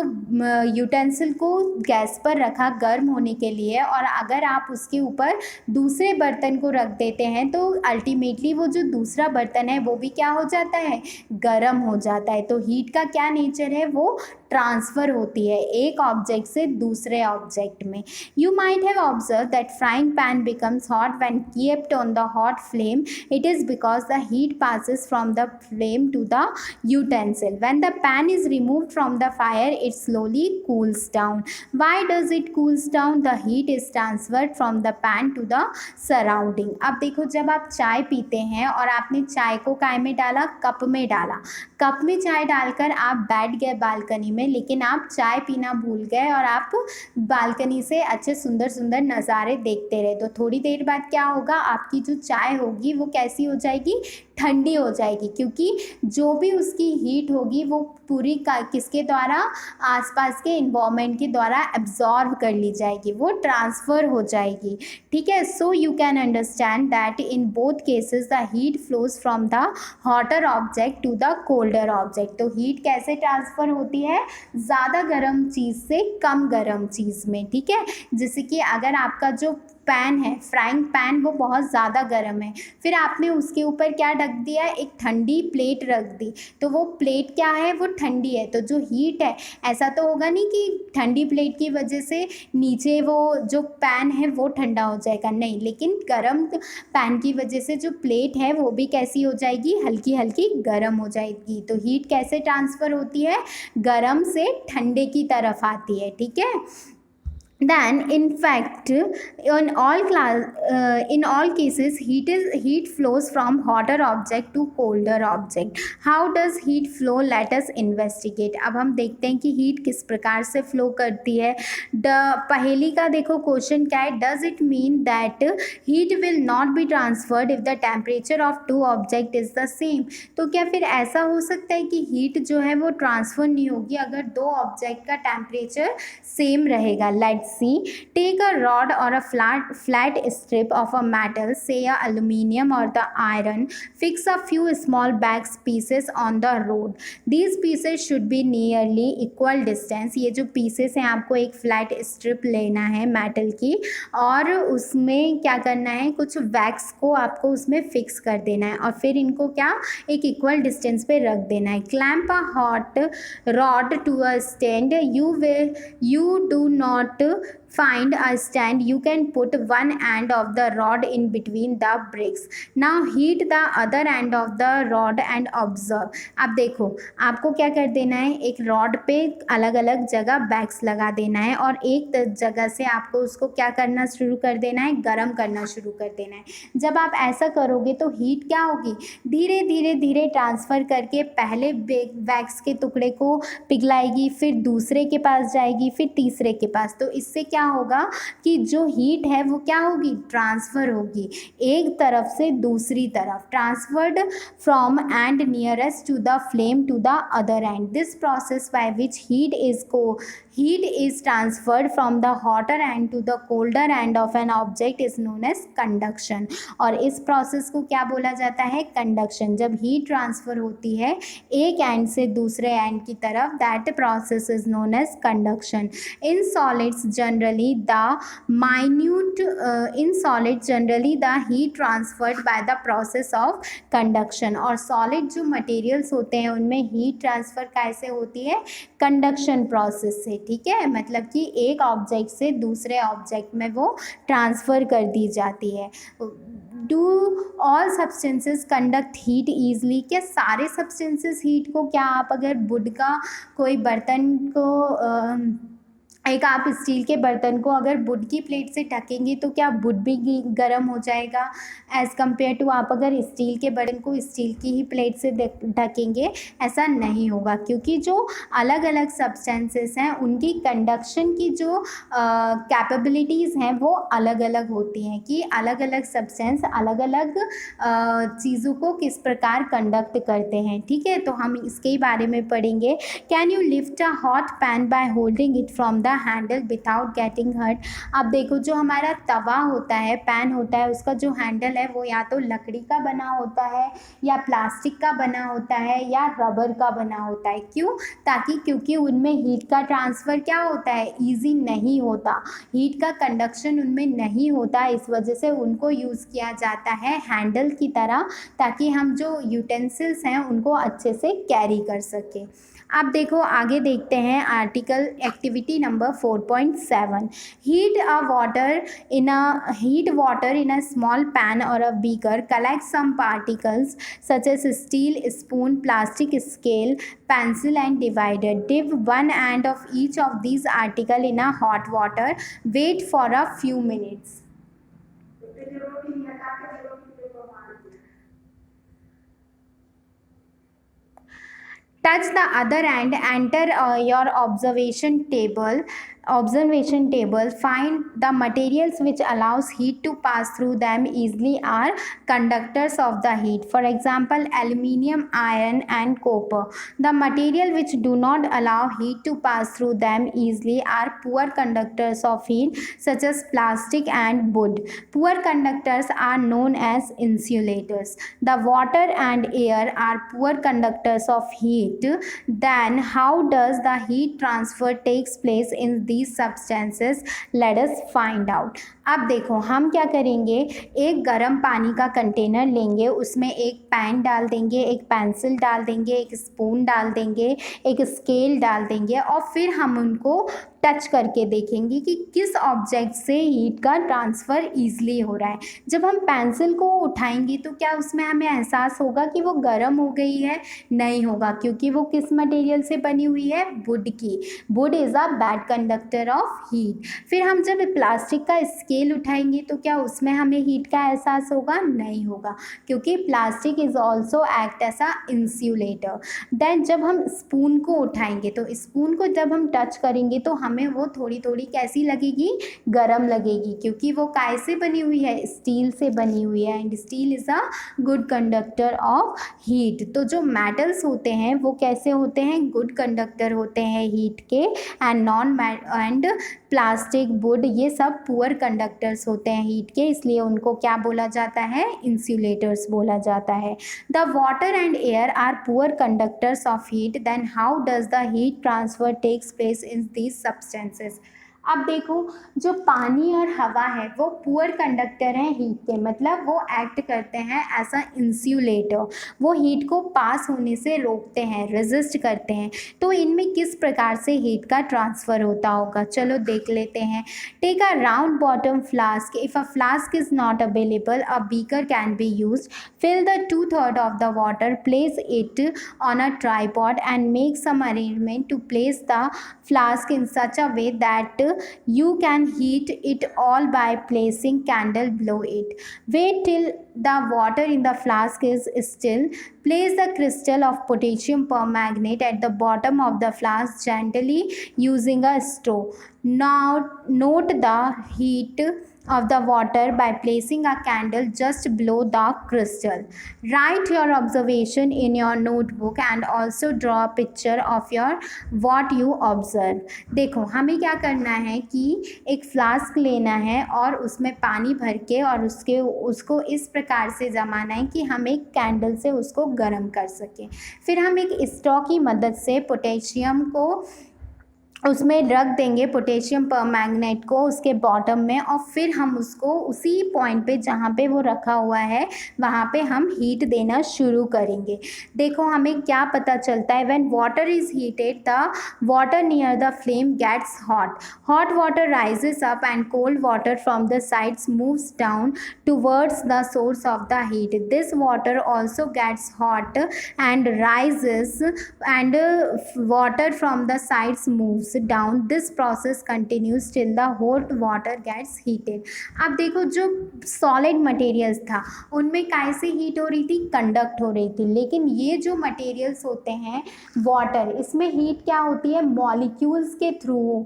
यूटेंसिल को गैस पर रखा गर्म होने के लिए और अगर आप उसके ऊपर दूसरे बर्तन को रख देते हैं तो अल्टीमेटली वो जो दूसरा बर्तन है वो भी क्या हो जाता है, गर्म हो जाता है। तो हीट का क्या नेचर है, वो ट्रांसफ़र होती है एक ऑब्जेक्ट से दूसरे ऑब्जेक्ट में। You might have observe that frying pan becomes hot when keeped on the hot flame. It is because the heat passes from the flame to the utensil. When the pan is removed from the fire, it slowly cools down. Why does it cools down? The heat is transferred from the pan to the surrounding. अब देखो, जब आप चाय पीते हैं और आपने चाय को काय में डाला, कप में डाला, कप में चाय डालकर आप बैठ गए बालकनी में, लेकिन आप चाय पीना भूल गए और आप बालकनी से अच्छे सुंदर सुंदर नज़ारे देखते रहे। तो थोड़ी देर बाद क्या होगा, आपकी जो चाय होगी वो कैसी हो जाएगी, ठंडी हो जाएगी, क्योंकि जो भी उसकी हीट होगी वो पूरी किसके द्वारा, आसपास के इन्वायरमेंट के द्वारा एब्जॉर्ब कर ली जाएगी, वो ट्रांसफ़र हो जाएगी। ठीक है, so you can understand that in both cases the heat flows from the hotter object to the colder object. तो हीट कैसे ट्रांसफ़र होती है, ज़्यादा गर्म चीज़ से कम गर्म चीज़ में। ठीक है, जैसे कि अगर आपका जो पैन है, फ्राइंग पैन, वो बहुत ज़्यादा गर्म है, फिर आपने उसके ऊपर क्या रख दिया, एक ठंडी प्लेट रख दी, तो वो प्लेट क्या है, वो ठंडी है। तो जो हीट है, ऐसा तो होगा नहीं कि ठंडी प्लेट की वजह से नीचे वो जो पैन है वो ठंडा हो जाएगा, नहीं, लेकिन गर्म पैन की वजह से जो प्लेट है वो भी कैसी हो जाएगी, हल्की हल्की गर्म हो जाएगी। तो हीट कैसे ट्रांसफ़र होती है, गर्म से ठंडे की तरफ आती है। ठीक है, then in fact in all cases heat flows from hotter object to colder object. How does heat flow? Let us investigate. अब हम देखते हैं कि हीट किस प्रकार से फ्लो करती है। पहेली का देखो क्वेश्चन क्या है, does it mean that heat will not be transferred if the temperature of two object is the same? तो क्या फिर ऐसा हो सकता है कि हीट जो है वो ट्रांसफ़र नहीं होगी अगर दो ऑब्जेक्ट का टेम्परेचर सेम रहेगा। Let's see, take a rod or a flat strip of a metal, say a aluminium or the iron, fix a few small back pieces on the rod. These pieces should be nearly equal distance. ये जो pieces हैं, आपको एक flat strip लेना है metal की और उसमें क्या करना है, कुछ wax को आपको उसमें fix कर देना है और फिर इनको क्या, एक equal distance पे रख देना है। Clamp a hot rod to a stand. You do not find a stand. You can put one end of the rod in between the bricks. Now heat the other end of the rod and observe. अब देखो, आपको क्या कर देना है, एक rod पे अलग अलग जगह बैक्स लगा देना है और एक जगह से आपको उसको क्या करना शुरू कर देना है, गर्म करना शुरू कर देना है। जब आप ऐसा करोगे तो हीट क्या होगी, धीरे धीरे धीरे ट्रांसफ़र करके पहले वैक्स के टुकड़े को पिघलाएगी, फिर दूसरे के पास जाएगी, फिर तीसरे के पास। तो इससे क्या होगा कि जो हीट है वो क्या होगी, ट्रांसफ़र होगी एक तरफ से दूसरी तरफ, transferred from end nearest to the flame to the other end. This process by which heat is transferred from the hotter end to the colder end of an object is known as conduction. और इस process को क्या बोला जाता है, conduction. जब heat transfer होती है एक एंड से दूसरे एंड की तरफ, that process is known as conduction. In solids generally the heat transferred by the process of conduction. और सॉलिड जो मटेरियल्स होते हैं उनमें हीट ट्रांसफ़र कैसे होती है, कंडक्शन प्रोसेस से। ठीक है, मतलब कि एक ऑब्जेक्ट से दूसरे ऑब्जेक्ट में वो ट्रांसफ़र कर दी जाती है। Do all substances conduct heat easily? क्या सारे सब्सटेंसेस हीट को, क्या आप अगर वुड का कोई बर्तन को एक आप स्टील के बर्तन को अगर वुड की प्लेट से ढकेंगे तो क्या वुड भी गर्म हो जाएगा, एज़ कम्पेयर टू आप अगर स्टील के बर्तन को स्टील की ही प्लेट से ढकेंगे? ऐसा नहीं होगा, क्योंकि जो अलग अलग सब्सटेंसेस हैं उनकी कंडक्शन की जो कैपेबिलिटीज़ हैं वो अलग अलग होती हैं, कि अलग अलग सब्सटेंस अलग अलग चीज़ों को किस प्रकार कंडक्ट करते हैं। ठीक है, तो हम इसके बारे में पढ़ेंगे। Can you lift a hot pan by holding it from the the handle without getting hurt. अब देखो जो हमारा तवा होता है, पैन होता है, उसका जो हैंडल है वो या तो लकड़ी का बना होता है या प्लास्टिक का बना होता है या रबर का बना होता है। क्यों? क्योंकि उनमें हीट का ट्रांसफ़र क्या होता है, ईजी नहीं होता, हीट का कंडक्शन उनमें नहीं होता, इस वजह से उनको यूज़ किया जाता है हैंडल की तरह, ताकि हम जो यूटेंसिल्स हैं उनको अच्छे से कैरी कर सकें। अब देखो आगे देखते हैं article activity number 4.7। Heat water in a small pan और a beaker, collect some particles such as steel spoon, plastic scale, pencil and divider. Dip one end of each of these article in a hot water. Wait for a few minutes. Touch the other end, enter your observation table. Find the materials which allows heat to pass through them easily are conductors of the heat. For example, aluminium, iron and copper. The material which do not allow heat to pass through them easily are poor conductors of heat, such as plastic and wood. Poor conductors are known as insulators. The water and air are poor conductors of heat. Then how does the heat transfer takes place in these substances? Let us find out. अब देखो हम क्या करेंगे, एक गर्म पानी का container लेंगे, उसमें एक पैन डाल देंगे, एक पेंसिल डाल देंगे, एक स्पून डाल देंगे, एक स्केल डाल देंगे और फिर हम उनको टच करके देखेंगे कि किस ऑब्जेक्ट से हीट का ट्रांसफ़र ईजिली हो रहा है। जब हम पेंसिल को उठाएंगे तो क्या उसमें हमें एहसास होगा कि वो गर्म हो गई है? नहीं होगा, क्योंकि वो किस मटेरियल से बनी हुई है? वुड की। Would is a bad conductor of heat. फिर हम जब प्लास्टिक का स्केल उठाएंगे तो क्या उसमें हमें हीट का एहसास होगा? नहीं होगा, क्योंकि plastic is also act as a insulator. Then जब हम स्पून को उठाएंगे तो स्पून को जब हम टच करेंगे तो हमें वो थोड़ी थोड़ी कैसी लगेगी? गरम लगेगी, क्योंकि वो काय से बनी हुई है? स्टील से बनी हुई है, and steel is a good conductor of heat. तो जो मेटल्स होते हैं वो कैसे होते हैं? गुड कंडक्टर होते हैं हीट के। एंड प्लास्टिक, वुड, ये सब पुअर कंडक्टर्स होते हैं हीट के, इसलिए उनको क्या बोला जाता है? इंसुलेटर्स बोला जाता है। The water and air are poor conductors of heat. Then how does the heat transfer takes place in these substances? अब देखो जो पानी और हवा है वो पुअर कंडक्टर हैं हीट के, मतलब वो एक्ट करते हैं एज अ इंसुलेटर, वो हीट को पास होने से रोकते हैं, रेजिस्ट करते हैं। तो इनमें किस प्रकार से हीट का ट्रांसफ़र होता होगा, चलो देख लेते हैं। Take a round bottom flask, if a flask is not available a beaker can be used. Fill the 2/3 of the water, place it on a tripod and make some arrangement to place the flask in such a way that you can heat it all by placing candle below it. Wait till the water in the flask is still. Place the crystal of potassium permanganate at the bottom of the flask gently using a straw. Now note the heat of the water by placing a candle just below the crystal. Write your observation in your notebook and also draw a picture of what you observe. देखो हमें क्या करना है कि एक flask लेना है और उसमें पानी भर के और उसको इस प्रकार से जमाना है कि हम एक कैंडल से उसको गर्म कर सकें। फिर हम एक स्ट्रॉ की मदद से पोटेशियम को उसमें रख देंगे, पोटेशियम परमैंगनेट को उसके बॉटम में, और फिर हम उसको उसी पॉइंट पे जहाँ पे वो रखा हुआ है वहाँ पे हम हीट देना शुरू करेंगे। देखो हमें क्या पता चलता है, when water is heated the water near the flame gets hot. Hot water rises up and cold water from the sides moves down towards the source of the heat. This water also gets hot and rises and water from the sides moves down. This process continues till the hot water gets heated. अब देखो जो solid materials था उनमें कैसे heat हो रही थी? Conduct हो रही थी। लेकिन ये जो मटेरियल्स होते हैं वाटर, इसमें हीट क्या होती है? मॉलिक्यूल्स के थ्रू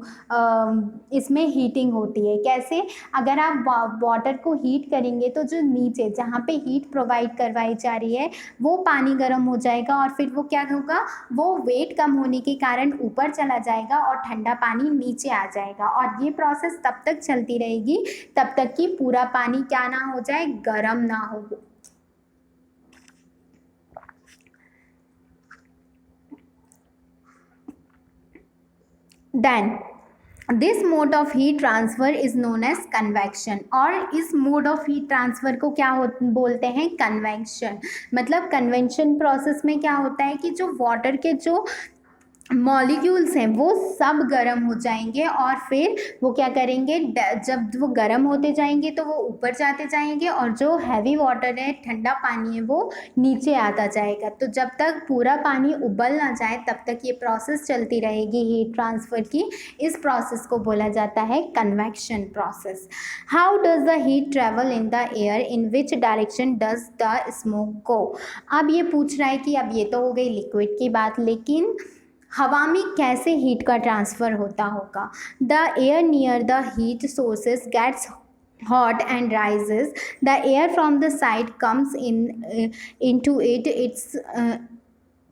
इसमें हीटिंग होती है। कैसे? अगर आप वाटर को हीट करेंगे तो जो नीचे जहाँ पे हीट प्रोवाइड करवाई जा रही है वो पानी गर्म हो जाएगा और फिर वो क्या होगा? वो वेट कम होने के कारण ऊपर चला जाएगा और ठंडा पानी नीचे आ जाएगा, और ये प्रोसेस तब तक चलती रहेगी तब तक कि पूरा पानी क्या ना हो जाए, गर्म ना हो। Then this mode of heat transfer is known as convection, और इस मोड ऑफ हीट ट्रांसफ़र को क्या बोलते हैं, कन्वेक्शन। मतलब कन्वेक्शन प्रोसेस में क्या होता है कि जो वाटर के जो मॉलिक्यूल्स हैं वो सब गर्म हो जाएंगे, और फिर वो क्या करेंगे, जब वो गर्म होते जाएंगे तो वो ऊपर जाते जाएंगे, और जो हैवी वाटर है, ठंडा पानी है, वो नीचे आता जाएगा। तो जब तक पूरा पानी उबल ना जाए तब तक ये प्रोसेस चलती रहेगी हीट ट्रांसफ़र की। इस प्रोसेस को बोला जाता है convection process. How does the heat travel in the air, in which direction does the smoke go. अब ये पूछ रहा है कि अब ये तो हो गई लिक्विड की बात, लेकिन हवा में कैसे हीट का ट्रांसफ़र होता होगा। The air near the heat sources gets hot and rises. The air from the side comes into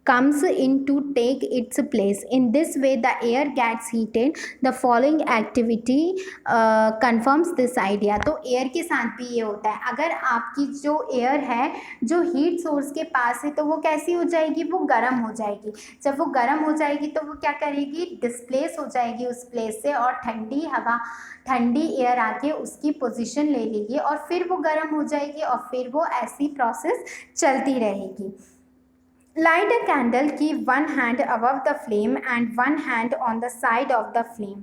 comes in to take its place. In this way the air gets heated. The following activity confirms this idea. तो air के साथ भी ये होता है, अगर आपकी जो एयर है जो हीट सोर्स के पास है तो वो कैसी हो जाएगी, वो गर्म हो जाएगी। जब वो गर्म हो जाएगी तो वो क्या करेगी, डिस्प्लेस हो जाएगी उस प्लेस से, और ठंडी हवा, ठंडी एयर आके उसकी पोजीशन ले लेगी, और फिर वो गर्म हो जाएगी, और फिर वो ऐसी प्रोसेस चलती रहेगी। Light a candle, keep one hand above the flame and one hand on the side of the flame.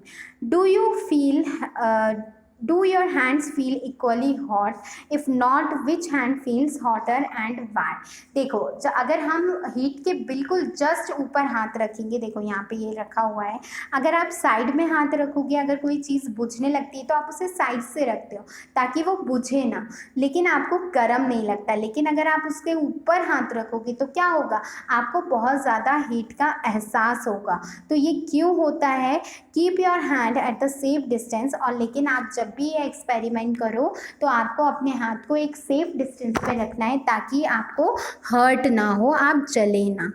Do your hands feel equally hot? If not, which hand feels hotter and why? देखो, अगर हम heat के बिल्कुल just ऊपर हाथ रखेंगे, देखो यहाँ पे ये रखा हुआ है, अगर आप साइड में हाथ रखोगे, अगर कोई चीज़ बुझने लगती है तो आप उसे साइड से रखते हो ताकि वो बुझे ना, लेकिन आपको गर्म नहीं लगता। लेकिन अगर आप उसके ऊपर हाथ रखोगे तो क्या होगा, आपको बहुत ज़्यादा हीट का एहसास होगा। तो ये क्यों होता है, keep your hand at the safe distance. और लेकिन आप जब भी ये एक्सपेरिमेंट करो तो आपको अपने हाथ को एक सेफ डिस्टेंस पे रखना है ताकि आपको हर्ट ना हो, आप जले ना।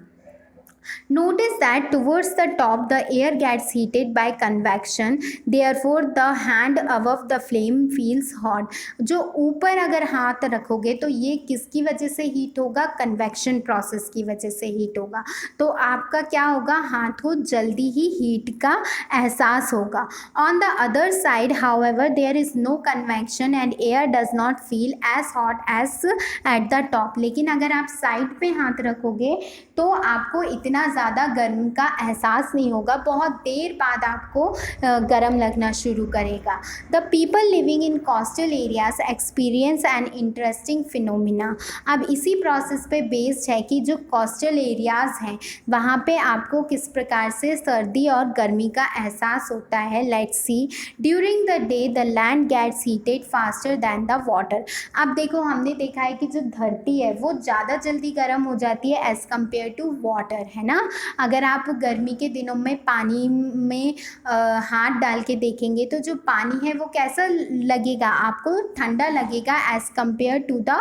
Notice that towards the top the air gets heated by convection, therefore the hand above the flame feels hot. जो ऊपर अगर हाथ रखोगे तो ये किसकी वजह से हीट होगा, कन्वेक्शन प्रोसेस की वजह से हीट होगा। तो आपका क्या होगा, हाथ को जल्दी ही हीट का एहसास होगा। On the other side however there is no convection and air does not feel as hot as at the top. लेकिन अगर आप साइड पे हाथ रखोगे तो आपको इतना ज़्यादा गर्म का एहसास नहीं होगा, बहुत देर बाद आपको गर्म लगना शुरू करेगा। The people living in coastal areas experience an interesting phenomena. अब इसी प्रोसेस पे बेस्ड है कि जो कोस्टल एरियाज़ हैं वहाँ पे आपको किस प्रकार से सर्दी और गर्मी का एहसास होता है। Let's see, during the day the land gets heated faster than the water. अब देखो, हमने देखा है कि जो धरती है वो ज़्यादा जल्दी गर्म हो जाती है एज़ कम्पेयर टू वाटर, है ना। अगर आप गर्मी के दिनों में पानी में हाथ डाल के देखेंगे तो जो पानी है वो कैसा लगेगा, आपको ठंडा लगेगा as compare to the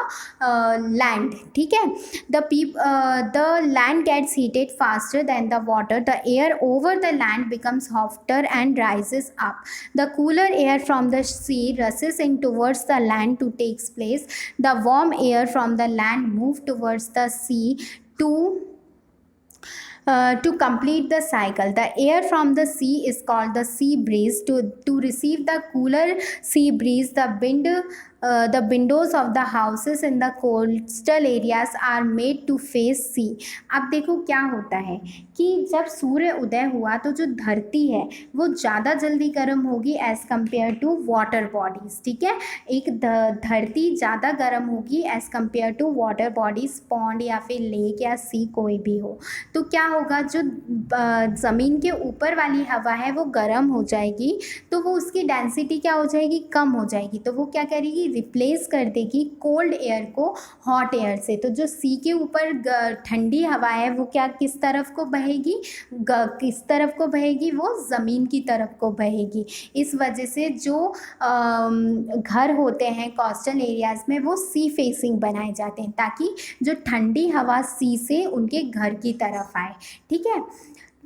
land, ठीक है। The land gets heated faster than the water. The air over the land becomes hotter and rises up. The cooler air from the sea rushes in towards the land to takes place. The warm air from the land move towards the sea to complete the cycle. The air from the sea is called the sea breeze. To receive the cooler sea breeze, the windows of the houses in the coastal areas are made to face sea. अब देखो क्या होता है कि जब सूर्य उदय हुआ तो जो धरती है वो ज़्यादा जल्दी गर्म होगी as compare to water bodies, ठीक है। एक धरती ज़्यादा गर्म होगी as compare to water bodies, pond या फिर लेक या सी कोई भी हो। तो क्या होगा, जो ज़मीन के ऊपर वाली हवा है वो गर्म हो जाएगी तो वो उसकी डेंसिटी क्या हो जाएगी, कम हो जाएगी। तो वो क्या करेगी, रिप्लेस कर देगी कोल्ड एयर को हॉट एयर से। तो जो सी के ऊपर ठंडी हवा है वो क्या किस तरफ को बहेगी, किस तरफ को बहेगी, वो ज़मीन की तरफ को बहेगी। इस वजह से जो घर होते हैं कोस्टल एरियाज़ में वो सी फेसिंग बनाए जाते हैं ताकि जो ठंडी हवा सी से उनके घर की तरफ आए, ठीक है।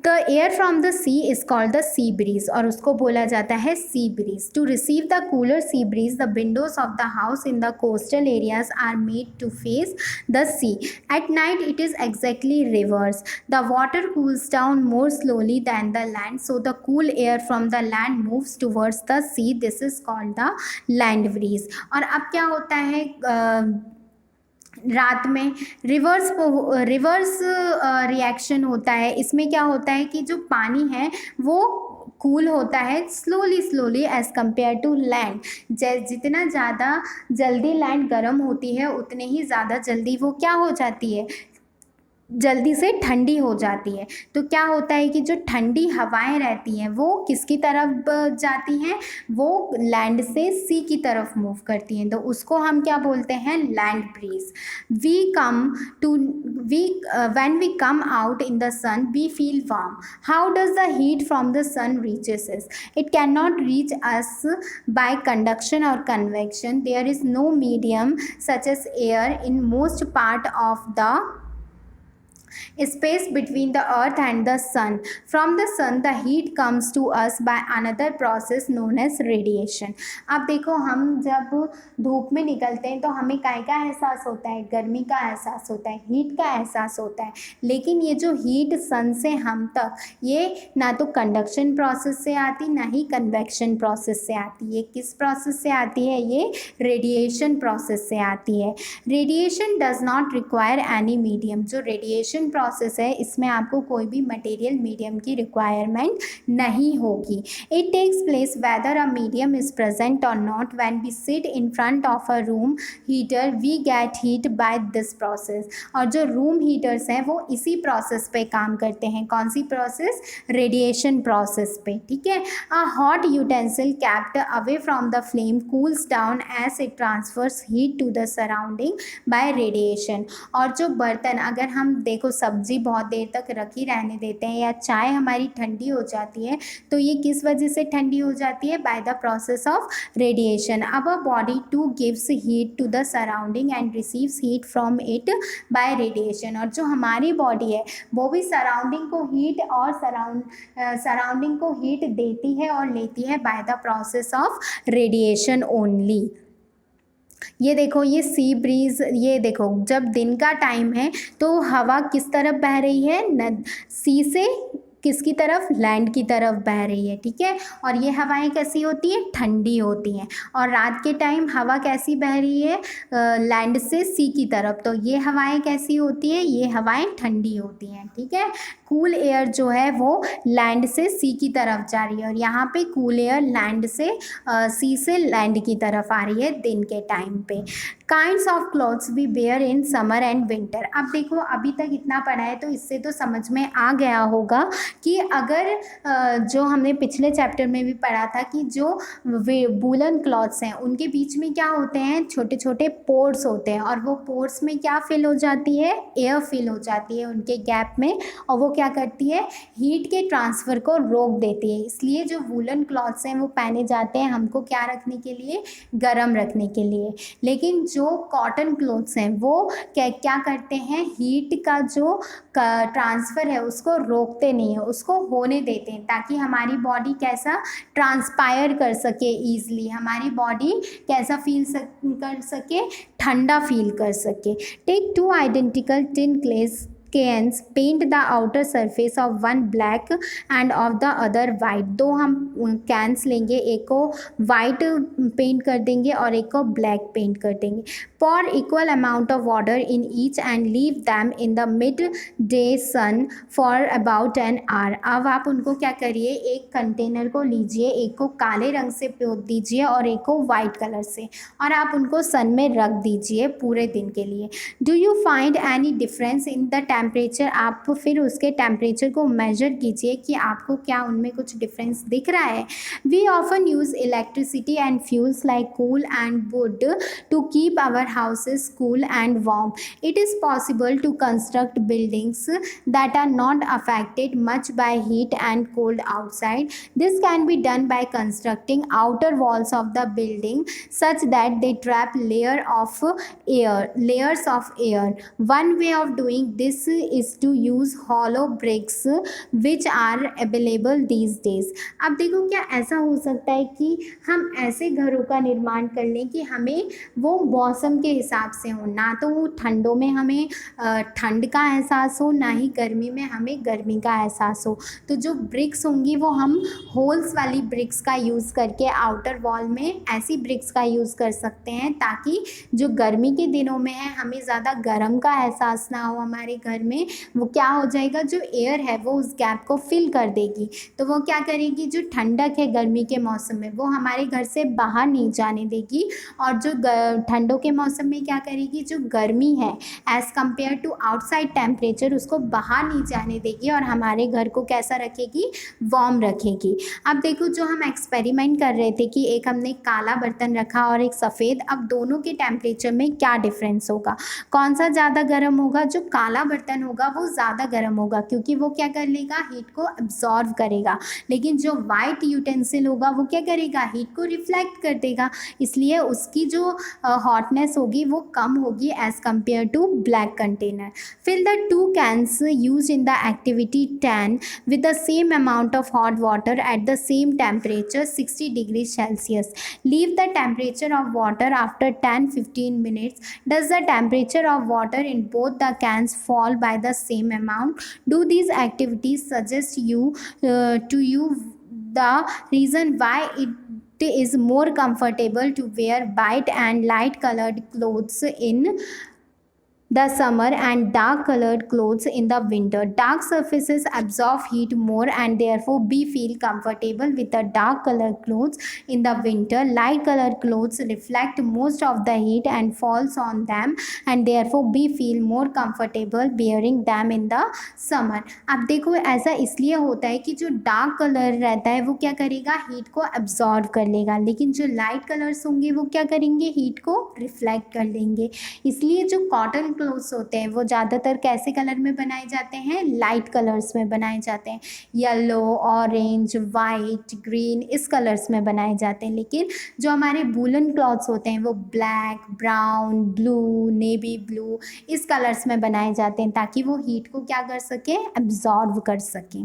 The air from the sea is called the sea breeze, और उसको बोला जाता है sea breeze. To receive the cooler sea breeze the windows of the house in the coastal areas are made to face the sea. At night it is exactly reverse. The water cools down more slowly than the land, so the cool air from the land moves towards the sea. This is called the land breeze. और अब क्या होता है रात में reverse reaction होता है. इसमें क्या होता है कि जो पानी है वो कूल होता है slowly as compare to land. जितना ज़्यादा जल्दी लैंड गर्म होती है उतने ही ज़्यादा जल्दी वो क्या हो जाती है, जल्दी से ठंडी हो जाती है. तो क्या होता है कि जो ठंडी हवाएं रहती हैं वो किसकी तरफ जाती हैं, वो लैंड से सी की तरफ मूव करती हैं. तो उसको हम क्या बोलते हैं, land breeze. When we come out in the sun we feel warm. How does the heat from the sun reaches us? It can not reach us by conduction और convection. There is no medium such as air in most part of the space between the earth and the sun. From the sun the heat comes to us by another process known as radiation. अब देखो हम जब धूप में निकलते हैं तो हमें काय का एहसास होता है, गर्मी का एहसास होता है, हीट का एहसास होता है. लेकिन ये जो हीट सन से हम तक, ये ना तो कंडक्शन प्रोसेस से आती ना ही कन्वेक्शन प्रोसेस से आती. ये किस प्रोसेस से आती है, ये रेडिएशन प्रोसेस से आती है. Radiation does not require any medium. जो रेडिएशन प्रोसेस है इसमें आपको कोई भी मटेरियल मीडियम की रिक्वायरमेंट नहीं होगी. It takes place whether a medium is present और not. When we sit in front of a room heater we get heat by this process. और जो रूम हीटर्स हैं वो इसी प्रोसेस पे काम करते हैं. कौन सी प्रोसेस, रेडिएशन प्रोसेस पे. ठीक है. A hot utensil kept away from the flame cools down as it transfers heat to the surrounding by radiation. और जो बर्तन, अगर हम देखो सब्जी बहुत देर तक रखी रहने देते हैं या चाय हमारी ठंडी हो जाती है, तो ये किस वजह से ठंडी हो जाती है, by the process of radiation. Our body too gives heat to the surrounding and receives heat from it by radiation. और जो हमारी बॉडी है वो भी सराउंडिंग को हीट और सराउंडिंग को हीट देती है और लेती है by the process of radiation only. ये देखो ये सी ब्रीज, ये देखो जब दिन का टाइम है तो हवा किस तरफ बह रही है, सी से किसकी तरफ, लैंड की तरफ बह रही है. ठीक है. और ये हवाएं कैसी होती हैं, ठंडी होती हैं. और रात के टाइम हवा कैसी बह रही है, लैंड से सी की तरफ. तो ये हवाएं कैसी होती हैं, ये हवाएं ठंडी होती हैं. ठीक है. कूल एयर जो है वो लैंड से सी की तरफ जा रही है और यहाँ पे कूल एयर लैंड से सी से लैंड की तरफ आ रही है दिन के टाइम पे. Kinds of clothes we wear in summer and winter. अब देखो अभी तक इतना पढ़ा है तो इससे तो समझ में आ गया होगा कि अगर जो हमने पिछले चैप्टर में भी पढ़ा था कि जो वूलन क्लॉथ्स हैं उनके बीच में क्या होते हैं, छोटे छोटे पोर्स होते हैं. और वो पोर्स में क्या फिल हो जाती है, एयर फिल हो जाती है उनके गैप में. और वो क्या करती है, हीट के ट्रांसफ़र को रोक देती है. इसलिए जो वूलन क्लॉथ्स हैं वो पहने जाते हैं हमको क्या रखने के लिए, गर्म रखने के लिए. लेकिन जो कॉटन क्लॉथ्स हैं वो क्या करते हैं, हीट का जो ट्रांसफ़र है उसको रोकते नहीं है, उसको होने देते हैं ताकि हमारी बॉडी कैसा ट्रांसपायर कर सके ईज़िली, हमारी बॉडी कैसा कर सके, ठंडा फील कर सके. टेक 2 आइडेंटिकल टिन क्लेस cans, paint the outer surface of one black and of the other white. दो हम कैंस लेंगे, एक को वाइट पेंट कर देंगे और एक को ब्लैक पेंट कर देंगे. pour equal amount of water in each and leave them in the midday sun for about an hour. अब आप उनको क्या करिए, एक कंटेनर को लीजिए, एक को काले रंग से पोत दीजिए और एक को वाइट कलर से, और आप उनको सन में रख दीजिए पूरे दिन के लिए. Do you find any difference in the temperature. आप फिर उसके टेम्परेचर को मेजर कीजिए कि आपको क्या उनमें कुछ डिफरेंस दिख रहा है. We often use electricity and fuels like coal and wood to keep our houses cool and warm. It is possible to construct buildings that are not affected much by heat and cold outside. This can be done by constructing outer walls of the building such that they trap layers of air. One way of doing this is to use hollow bricks which are available these days। अब देखो क्या ऐसा हो सकता है कि हम ऐसे घरों का निर्माण कर लें कि हमें वो मौसम के हिसाब से हो, ना तो वो ठंडों में हमें ठंड का एहसास हो, ना ही गर्मी में हमें गर्मी का एहसास हो। तो जो ब्रिक्स होंगी वो हम होल्स वाली ब्रिक्स का यूज़ करके आउटर वॉल में ऐसी ब्रिक्स का यूज़ कर सकते हैं, ताकि जो गर्मी के दिनों में है हमें ज़्यादा गर्म का एहसास ना हो हमारे घर में। वो क्या हो जाएगा, जो एयर है वो उस गैप को फिल कर देगी, तो वो क्या करेगी, जो ठंडक है गर्मी के मौसम में वो हमारे घर से बाहर नहीं जाने देगी, और जो ठंडों के मौसम में क्या करेगी, जो गर्मी है as compare to outside temperature उसको बाहर नहीं जाने देगी और हमारे घर को कैसा रखेगी, वार्म रखेगी। अब देखो जो हम एक्सपेरिमेंट कर रहे थे कि एक हमने काला बर्तन रखा और एक सफ़ेद, अब दोनों के टेम्परेचर में क्या डिफरेंस होगा, कौन सा ज़्यादा गर्म होगा। जो काला बर्तन होगा वो ज़्यादा गर्म होगा क्योंकि वो क्या कर लेगा, हीट को एब्जॉर्व करेगा, लेकिन जो वाइट यूटेंसिल होगा वो क्या करेगा, हीट को रिफ्लेक्ट कर देगा, इसलिए उसकी जो हॉटनेस होगी वो कम होगी as compare to black container. Fill the 2 cans used in the activity 10 with the same amount of hot water at the same temperature 60 degrees Celsius. Leave the temperature of water after 10-15 minutes. Does the temperature of water in both the cans fall by the same amount? Do these activities suggest to you the reason why it is more comfortable to wear bright and light colored clothes in the summer and dark colored clothes in the winter? Dark surfaces absorb heat more and therefore we feel comfortable with the dark colored clothes in the winter. Light colored clothes reflect most of the heat and falls on them and therefore we feel more comfortable wearing them in the summer. अब देखो ऐसा इसलिए होता है कि जो dark colour रहता है वो क्या करेगा, हीट को एब्जॉर्व कर लेगा, लेकिन जो लाइट कलर्स होंगे वो क्या करेंगे, हीट को रिफ्लेक्ट कर लेंगे। इसलिए जो कॉटन क्लोथ्स होते हैं वो ज़्यादातर कैसे कलर में बनाए जाते हैं, लाइट कलर्स में बनाए जाते हैं, येलो, ऑरेंज, वाइट, ग्रीन, इस कलर्स में बनाए जाते हैं। लेकिन जो हमारे वूलन क्लॉथ्स होते हैं वो black, brown, blue, navy blue, इस कलर्स में बनाए जाते हैं ताकि वो हीट को क्या कर सकें, एब्जॉर्व कर सकें।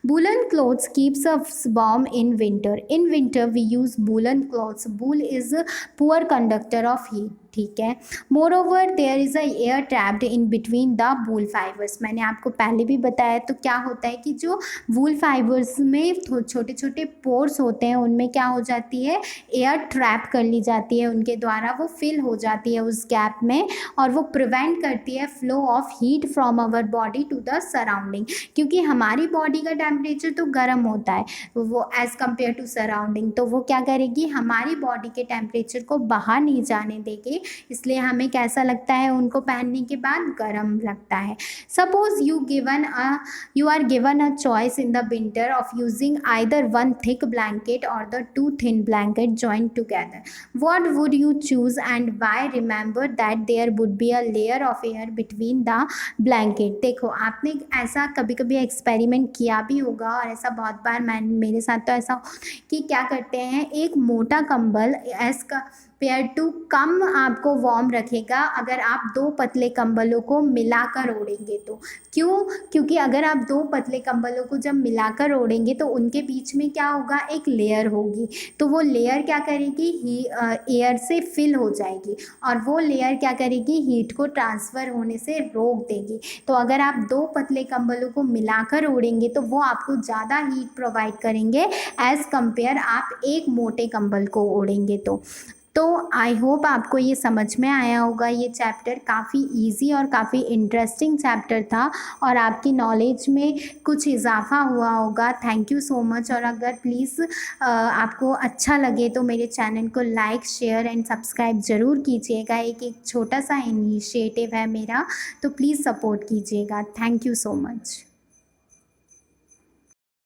Woollen clothes keeps us warm in winter. In winter we use woollen clothes. Wool is poor conductor of heat, ठीक है। Moreover there is a air trapped in between the wool fibres. मैंने आपको पहले भी बताया, तो क्या होता है कि जो वूल फाइबर्स में छोटे छोटे पोर्स होते हैं उनमें क्या हो जाती है, एयर ट्रैप कर ली जाती है, उनके द्वारा वो फिल हो जाती है उस गैप में, और वो प्रिवेंट करती है flow of heat from our body to the surrounding. क्योंकि हमारी बॉडी का टेम्परेचर तो गर्म होता है वो एज़ कम्पेयर टू सराउंडिंग, तो वो क्या करेगी, हमारी बॉडी के टेम्परेचर को बाहर नहीं जाने देगी, इसलिए हमें कैसा लगता है, उनको पहनने के बाद गर्म लगता है। Suppose you are given a choice in the winter of using either one thick blanket or the 2 thin blanket joined together. What would you choose and why? Remember that there would be a layer of air between the blanket. देखो आपने ऐसा कभी कभी experiment किया भी होगा, और ऐसा बहुत बार मेरे साथ तो ऐसा कि क्या करते हैं, एक मोटा कंबल एज पेयर टू कम आपको वार्म रखेगा अगर आप 2 पतले कंबलों को मिलाकर ओढ़ेंगे तो। क्यों? क्योंकि अगर आप 2 पतले कंबलों को जब मिलाकर ओढ़ेंगे तो उनके बीच में क्या होगा, एक लेयर होगी, तो वो लेयर क्या करेगी, एयर से फिल हो जाएगी, और वो लेयर क्या करेगी, हीट को ट्रांसफ़र होने से रोक देगी। तो अगर आप 2 पतले कंबलों को मिलाकर ओढ़ेंगे तो वो आपको ज़्यादा हीट प्रोवाइड करेंगे एज़ कम्पेयर आप एक मोटे कंबल को ओढ़ेंगे तो आई होप आपको ये समझ में आया होगा। ये चैप्टर काफ़ी इजी और काफ़ी इंटरेस्टिंग चैप्टर था और आपकी नॉलेज में कुछ इजाफा हुआ होगा। Thank you so much. और अगर प्लीज़ आपको अच्छा लगे तो मेरे चैनल को लाइक, शेयर एंड सब्सक्राइब ज़रूर कीजिएगा। एक छोटा सा इनिशिएटिव है मेरा, तो प्लीज़ सपोर्ट कीजिएगा। Thank you so much.